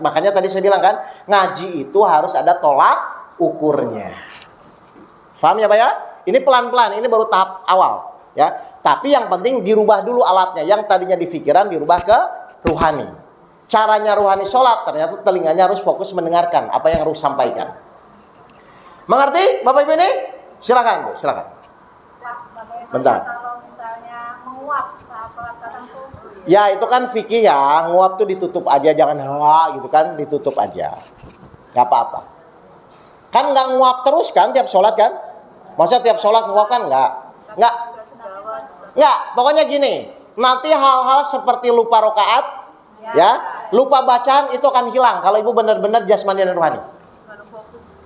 [SPEAKER 3] Makanya tadi saya bilang kan, ngaji itu harus ada tolak ukurnya. Paham ya, Pak ya? Ini pelan-pelan, ini baru tahap awal. Ya, tapi yang penting dirubah dulu alatnya. Yang tadinya di pikiran dirubah ke ruhani. Caranya ruhani sholat, ternyata telinganya harus fokus mendengarkan apa yang harus sampaikan. Mengerti Bapak Ibu ini? Silakan, Bu, silakan. Bentar.
[SPEAKER 4] Kalau misalnya menguap saat sholat tertentu.
[SPEAKER 3] Ya, itu kan fikih ya. Nguap tuh ditutup aja, jangan gitu kan, ditutup aja. Gak apa-apa. Kan nggak nguap terus kan tiap sholat kan? Masa tiap sholat nguap kan? Nggak, pokoknya gini, nanti hal-hal seperti lupa rokaat, ya, lupa bacaan itu akan hilang kalau Ibu benar-benar jasmani dan rohani.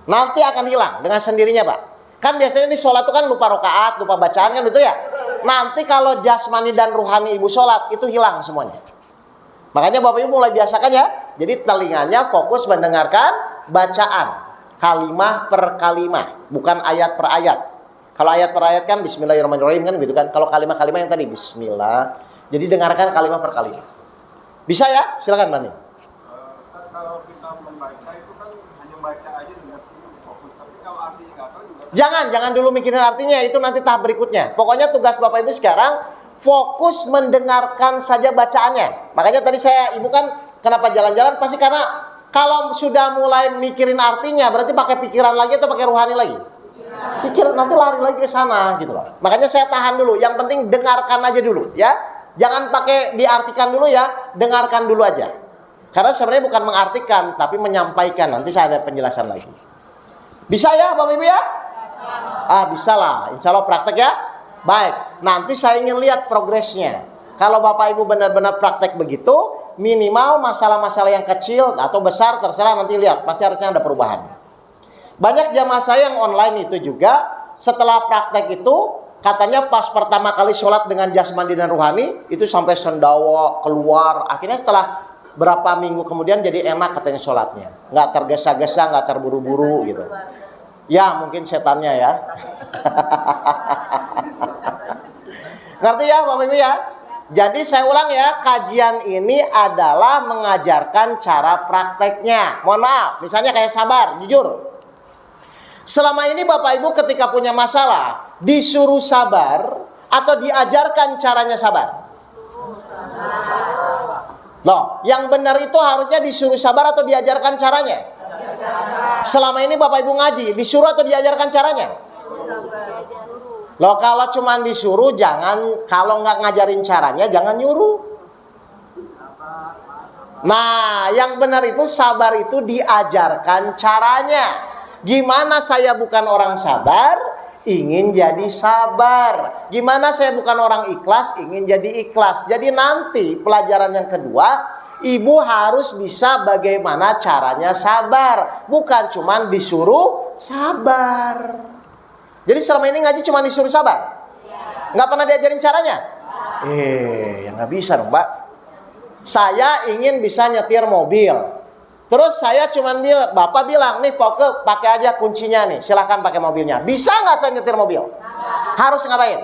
[SPEAKER 3] Nanti akan hilang dengan sendirinya, Pak. Kan biasanya di sholat itu kan lupa rokaat, lupa bacaan kan gitu ya. Nanti kalau jasmani dan rohani Ibu sholat itu hilang semuanya. Makanya Bapak Ibu mulai biasakan ya. Jadi telinganya fokus mendengarkan bacaan, kalimah per kalimah, bukan ayat per ayat. Kalau ayat per ayat kan bismillahirrahmanirrahim kan gitu kan. Kalau kalimah-kalimah yang tadi bismillah. Jadi dengarkan kalimah per kalimah. Bisa ya? Silakan, Bani.
[SPEAKER 5] Kalau kita membaca itu kan hanya baca aja dengan fokus. Tapi kalau artinya nggak tahu juga.
[SPEAKER 3] Jangan dulu mikirin artinya, itu nanti tahap berikutnya. Pokoknya tugas Bapak Ibu sekarang fokus mendengarkan saja bacaannya. Makanya tadi Ibu kan kenapa jalan-jalan pasti karena kalau sudah mulai mikirin artinya berarti pakai pikiran lagi atau pakai ruhani lagi? Pikir nanti lari lagi ke sana gitu loh. Makanya saya tahan dulu. Yang penting dengarkan aja dulu ya. Jangan pakai diartikan dulu ya. Dengarkan dulu aja. Karena sebenarnya bukan mengartikan tapi menyampaikan. Nanti saya ada penjelasan lagi. Bisa ya Bapak Ibu ya? Bisa lah. Insya Allah praktek ya. Baik. Nanti saya ingin lihat progresnya. Kalau Bapak Ibu benar-benar praktek begitu, minimal masalah-masalah yang kecil atau besar terserah nanti lihat. Pasti harusnya ada perubahan. Banyak jamaah saya yang online itu juga setelah praktek itu katanya pas pertama kali sholat dengan jasmani dan ruhani itu sampai sendawa keluar. Akhirnya setelah berapa minggu kemudian jadi enak katanya sholatnya, nggak tergesa-gesa, nggak terburu-buru gitu. Ya mungkin setannya ya. Ngerti ya Bapak Ibu ya? Jadi saya ulang ya, kajian ini adalah mengajarkan cara prakteknya. Mohon maaf, misalnya kayak sabar, jujur. Selama ini Bapak Ibu ketika punya masalah, disuruh sabar atau diajarkan caranya sabar? Loh, yang benar itu harusnya disuruh sabar atau diajarkan caranya? Selama ini Bapak Ibu ngaji, disuruh atau diajarkan caranya? Loh, kalau cuma disuruh jangan, kalau nggak ngajarin caranya jangan nyuruh. Nah, yang benar itu sabar itu diajarkan caranya. Gimana saya bukan orang sabar, ingin jadi sabar. Gimana saya bukan orang ikhlas, ingin jadi ikhlas. Jadi nanti pelajaran yang kedua, ibu harus bisa bagaimana caranya sabar, bukan cuma disuruh sabar. Jadi selama ini ngaji cuma disuruh sabar? Nggak pernah diajarin caranya? Ya nggak bisa dong Mbak. Saya ingin bisa nyetir mobil. Terus saya cuma bilang, Bapak bilang, nih pokoknya pakai aja kuncinya nih, silahkan pakai mobilnya. Bisa nggak saya nyetir mobil? Harus ngapain?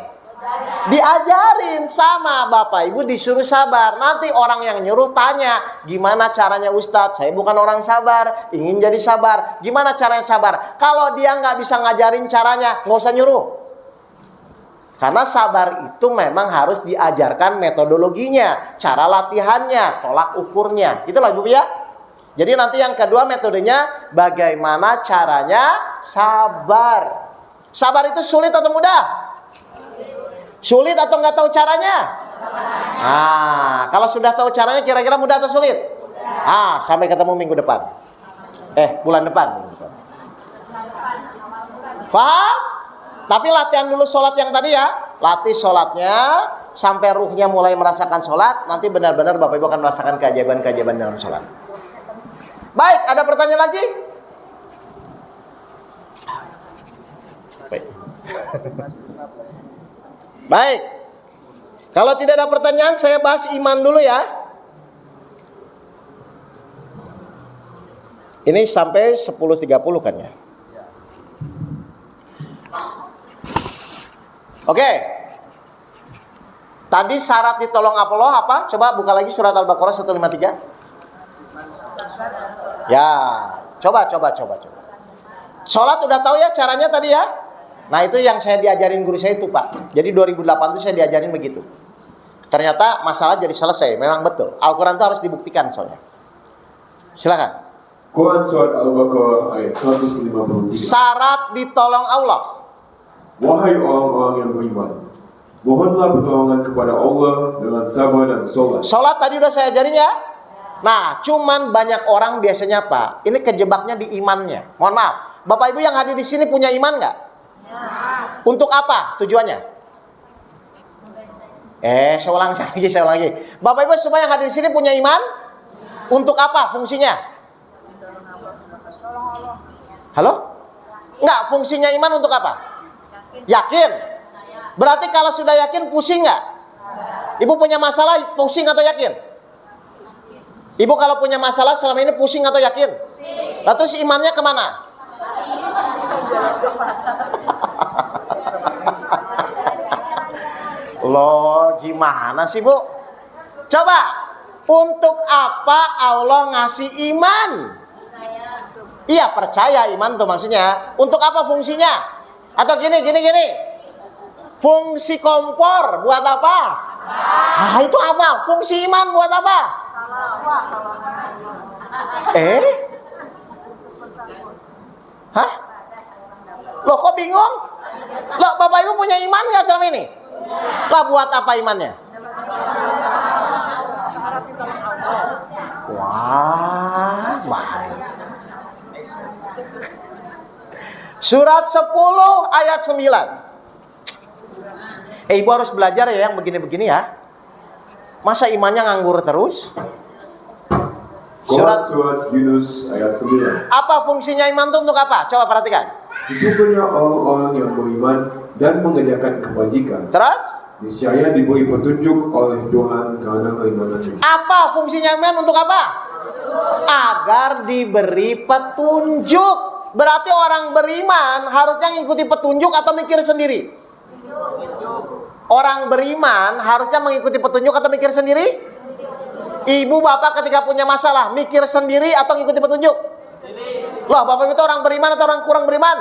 [SPEAKER 3] Diajarin sama Bapak Ibu, disuruh sabar. Nanti orang yang nyuruh tanya, gimana caranya Ustadz? Saya bukan orang sabar, ingin jadi sabar. Gimana caranya sabar? Kalau dia nggak bisa ngajarin caranya, nggak usah nyuruh. Karena sabar itu memang harus diajarkan metodologinya, cara latihannya, tolak ukurnya. Itulah Ibu ya. Jadi nanti yang kedua metodenya, bagaimana caranya sabar. Sabar itu sulit atau mudah? Sulit atau nggak tahu caranya? Nah, kalau sudah tahu caranya kira-kira mudah atau sulit? Sampai ketemu minggu depan. Bulan depan. Paham? Tapi latihan dulu sholat yang tadi ya. Latih sholatnya sampai ruhnya mulai merasakan sholat. Nanti benar-benar Bapak Ibu akan merasakan keajaiban-keajaiban dalam sholat. Baik, ada pertanyaan lagi? Baik. Baik. Kalau tidak ada pertanyaan, saya bahas iman dulu ya. Ini sampai 10.30 kan ya? Oke. Tadi syarat ditolong Allah apa? Coba buka lagi surat Al-Baqarah 153. Ya, coba. Sholat udah tahu ya caranya tadi ya? Nah itu yang saya diajarin guru saya itu Pak. Jadi 2008 itu saya diajarin begitu. Ternyata masalah jadi selesai. Memang betul. Al-Quran itu harus dibuktikan soalnya. Silakan.
[SPEAKER 2] Quran surat Al-Baqarah ayat 153.
[SPEAKER 3] Syarat ditolong Allah.
[SPEAKER 2] Wahai orang-orang yang beriman, mohonlah pertolongan kepada Allah dengan sabar dan sholat.
[SPEAKER 3] Sholat tadi udah saya ajarin ya. Nah cuman banyak orang biasanya Pak, ini kejebaknya di imannya. Mohon maaf, Bapak Ibu yang hadir di sini punya iman nggak? Untuk apa tujuannya? Saya ulang lagi. Bapak Ibu semua yang hadir di sini punya iman? Untuk apa fungsinya? Halo? Enggak, fungsinya iman untuk apa? Yakin. Berarti kalau sudah yakin pusing nggak? Ibu punya masalah pusing atau yakin? Ibu kalau punya masalah selama ini pusing atau yakin? Lalu terus imannya kemana? Loh, gimana sih Bu? Coba, untuk apa Allah ngasih iman? Iya, percaya iman tuh maksudnya. Untuk apa fungsinya? Atau gini. Fungsi kompor buat apa? Itu apa? Fungsi iman buat apa? Hah? Loh kok bingung? Loh Bapak Ibu punya iman nggak selama ini? Lah buat apa imannya? Wah, baik. Surat 10 ayat 9. Ibu harus belajar ya yang begini-begini ya. Masa imannya nganggur terus?
[SPEAKER 2] Surat Yunus ayat 9.
[SPEAKER 3] Apa fungsinya iman itu untuk apa? Coba perhatikan.
[SPEAKER 2] Sesungguhnya orang-orang yang beriman dan mengerjakan kebajikan,
[SPEAKER 3] Terus?
[SPEAKER 2] niscaya diberi petunjuk oleh Tuhan karena keimanannya.
[SPEAKER 3] Apa fungsinya iman untuk apa? Agar diberi petunjuk. Berarti orang beriman harusnya ngikuti petunjuk atau mikir sendiri? Orang beriman harusnya mengikuti petunjuk atau mikir sendiri? Ibu bapak ketika punya masalah, mikir sendiri atau ngikuti petunjuk? Loh, bapak itu orang beriman atau orang kurang beriman?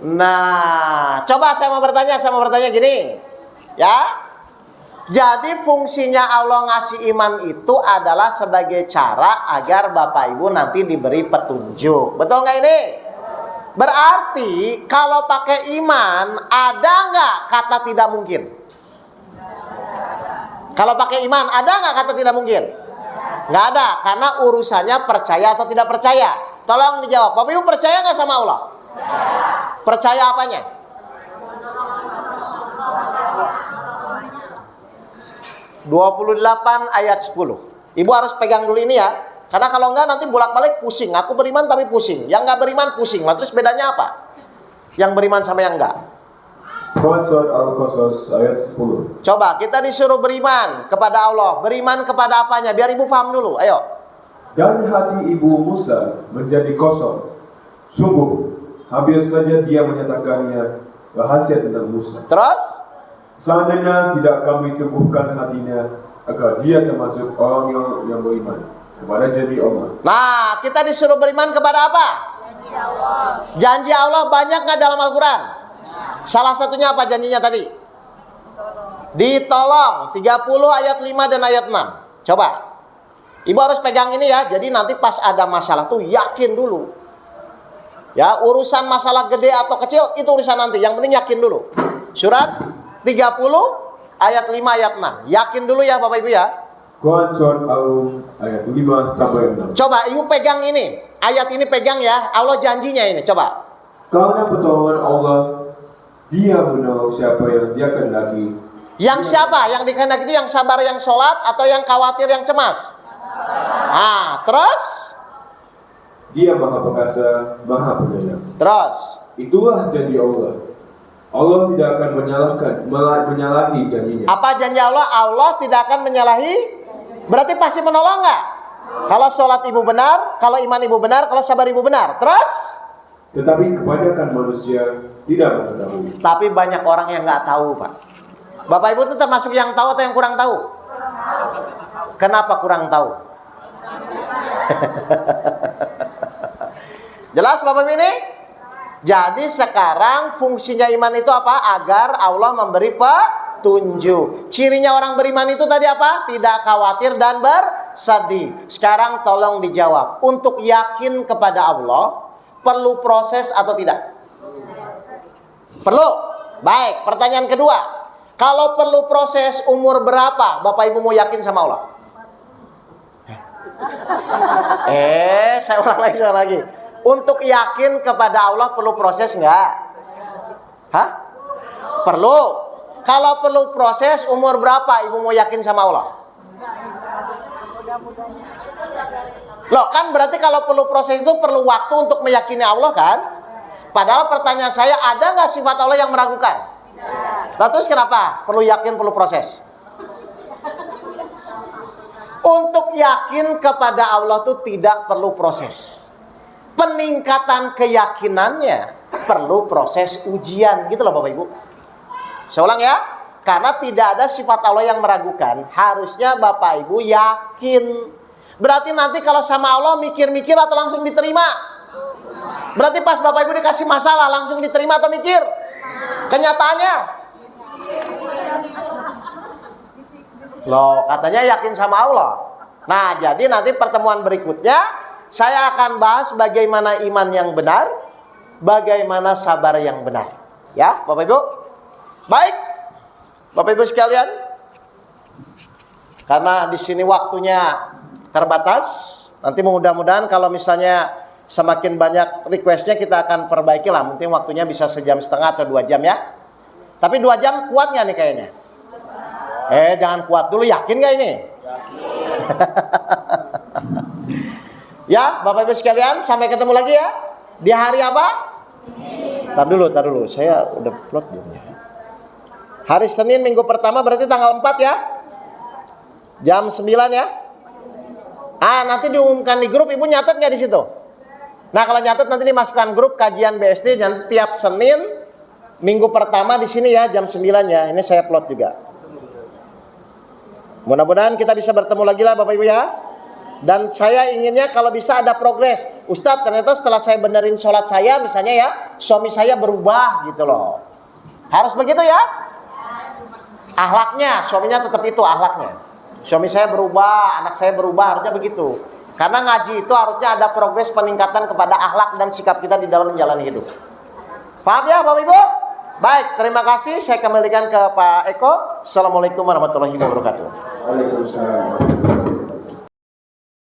[SPEAKER 3] Nah, coba saya mau bertanya gini, ya. Jadi fungsinya Allah ngasih iman itu adalah sebagai cara agar bapak ibu nanti diberi petunjuk. Betul nggak ini? Berarti kalau pakai iman, ada nggak kata tidak mungkin? Kalau pakai iman, ada nggak kata tidak mungkin? Nggak ada, karena urusannya percaya atau tidak percaya. Tolong dijawab, bapak ibu percaya nggak sama Allah? Percaya apanya? 28 ayat 10. Ibu harus pegang dulu ini ya. Karena kalau enggak nanti bolak-balik pusing. Aku beriman tapi pusing. Yang enggak beriman pusing. Nah, terus bedanya apa? Yang beriman sama yang enggak.
[SPEAKER 2] Surat Al-Qasas ayat 10.
[SPEAKER 3] Coba kita disuruh beriman kepada Allah. Beriman kepada apanya? Biar ibu paham dulu. Ayo.
[SPEAKER 2] Dan hati ibu Musa menjadi kosong. Sungguh, hampir saja dia menyatakannya rahasia tentang Musa.
[SPEAKER 3] Terus?
[SPEAKER 2] Seandainya tidak kami tumbuhkan hatinya agar dia termasuk orang yang beriman kepada janji Allah.
[SPEAKER 3] Nah, kita disuruh beriman kepada apa? Janji Allah banyak nggak dalam Al-Quran? Salah satunya apa janjinya tadi? Ditolong. 30 ayat 5 dan ayat 6. Coba. Ibu harus pegang ini ya. Jadi nanti pas ada masalah tuh yakin dulu. Ya, urusan masalah gede atau kecil itu urusan nanti. Yang penting yakin dulu. Surat 30 ayat 5 ayat 6. Yakin dulu ya Bapak Ibu ya.
[SPEAKER 2] Quran surat Al-Rum ayat 5 sampai 6.
[SPEAKER 3] Coba Ibu pegang ini. Ayat ini pegang ya. Allah janjinya ini. Coba.
[SPEAKER 2] Karena pertolongan Allah, dia menolong siapa yang dia kehendaki.
[SPEAKER 3] Yang siapa? Yang dikehendaki itu yang sabar, yang sholat, atau yang khawatir, yang cemas? Ah, terus?
[SPEAKER 2] Dia maha perkasa, maha penyayang.
[SPEAKER 3] Terus?
[SPEAKER 2] Itulah janji Allah. Allah tidak akan menyalahi janjinya.
[SPEAKER 3] Apa janji Allah? Allah tidak akan menyalahi. Berarti pasti menolong nggak? Kalau sholat ibu benar, kalau iman ibu benar, kalau sabar ibu benar. Terus?
[SPEAKER 2] Tetapi kebanyakan manusia tidak mengetahui.
[SPEAKER 3] Tapi banyak orang yang nggak tahu, Pak. Bapak Ibu itu termasuk yang tahu atau yang kurang tahu? Kenapa kurang tahu? Jelas Bapak Ibu ini? Jadi sekarang fungsinya iman itu apa? Agar Allah memberi petunjuk. Cirinya orang beriman itu tadi apa? Tidak khawatir dan bersedih. Sekarang tolong dijawab. Untuk yakin kepada Allah, perlu proses atau tidak? Perlu. Baik, pertanyaan kedua. Kalau perlu proses, umur berapa Bapak Ibu mau yakin sama Allah? Saya ulang lagi. Untuk yakin kepada Allah perlu proses enggak? Hah? Perlu. Kalau perlu proses, umur berapa Ibu mau yakin sama Allah? Loh, kan berarti kalau perlu proses itu perlu waktu untuk meyakini Allah kan? Padahal pertanyaan saya, ada nggak sifat Allah yang meragukan? Nah, terus kenapa? Perlu yakin, perlu proses. Untuk yakin kepada Allah itu tidak perlu proses. Peningkatan keyakinannya perlu proses ujian, gitu loh Bapak Ibu. Saya ulang ya, karena tidak ada sifat Allah yang meragukan. Harusnya Bapak Ibu yakin. Berarti nanti kalau sama Allah mikir-mikir atau langsung diterima? Berarti pas Bapak Ibu dikasih masalah langsung diterima atau mikir? Kenyataannya? Loh, katanya yakin sama Allah. Nah, jadi nanti pertemuan berikutnya saya akan bahas bagaimana iman yang benar, bagaimana sabar yang benar. Ya, Bapak Ibu? Baik. Bapak Ibu sekalian, karena di sini waktunya terbatas, nanti mudah-mudahan kalau misalnya semakin banyak requestnya kita akan perbaiki lah. Mungkin waktunya bisa 1,5 jam atau 2 jam ya. Tapi 2 jam kuat nggak nih kayaknya? Jangan kuat dulu, yakin nggak ini? Ya, Bapak Ibu sekalian, sampai ketemu lagi ya. Di hari apa? Tar dulu. Saya udah plot belum ya? Hari Senin minggu pertama berarti tanggal 4 ya? Jam 9 ya? Nanti diumumkan di grup, Ibu nyatet nggak di situ? Nah, kalau nyatet nanti dimasukkan grup kajian BSD nanti tiap Senin minggu pertama di sini ya jam 9 ya. Ini saya upload juga. Mudah-mudahan kita bisa bertemu lagi lah Bapak Ibu ya. Dan saya inginnya kalau bisa ada progres. Ustadz, ternyata setelah saya benerin sholat saya misalnya ya, suami saya berubah gitu loh. Harus begitu ya? Akhlaknya, suaminya tetap itu akhlaknya. Suami saya berubah, anak saya berubah, harusnya begitu. Karena ngaji itu harusnya ada progres peningkatan kepada akhlak dan sikap kita di dalam menjalani hidup. Paham ya Bapak Ibu? Baik, terima kasih. Saya kembalikan ke Pak Eko. Assalamualaikum warahmatullahi wabarakatuh.
[SPEAKER 2] Waalaikumsalam.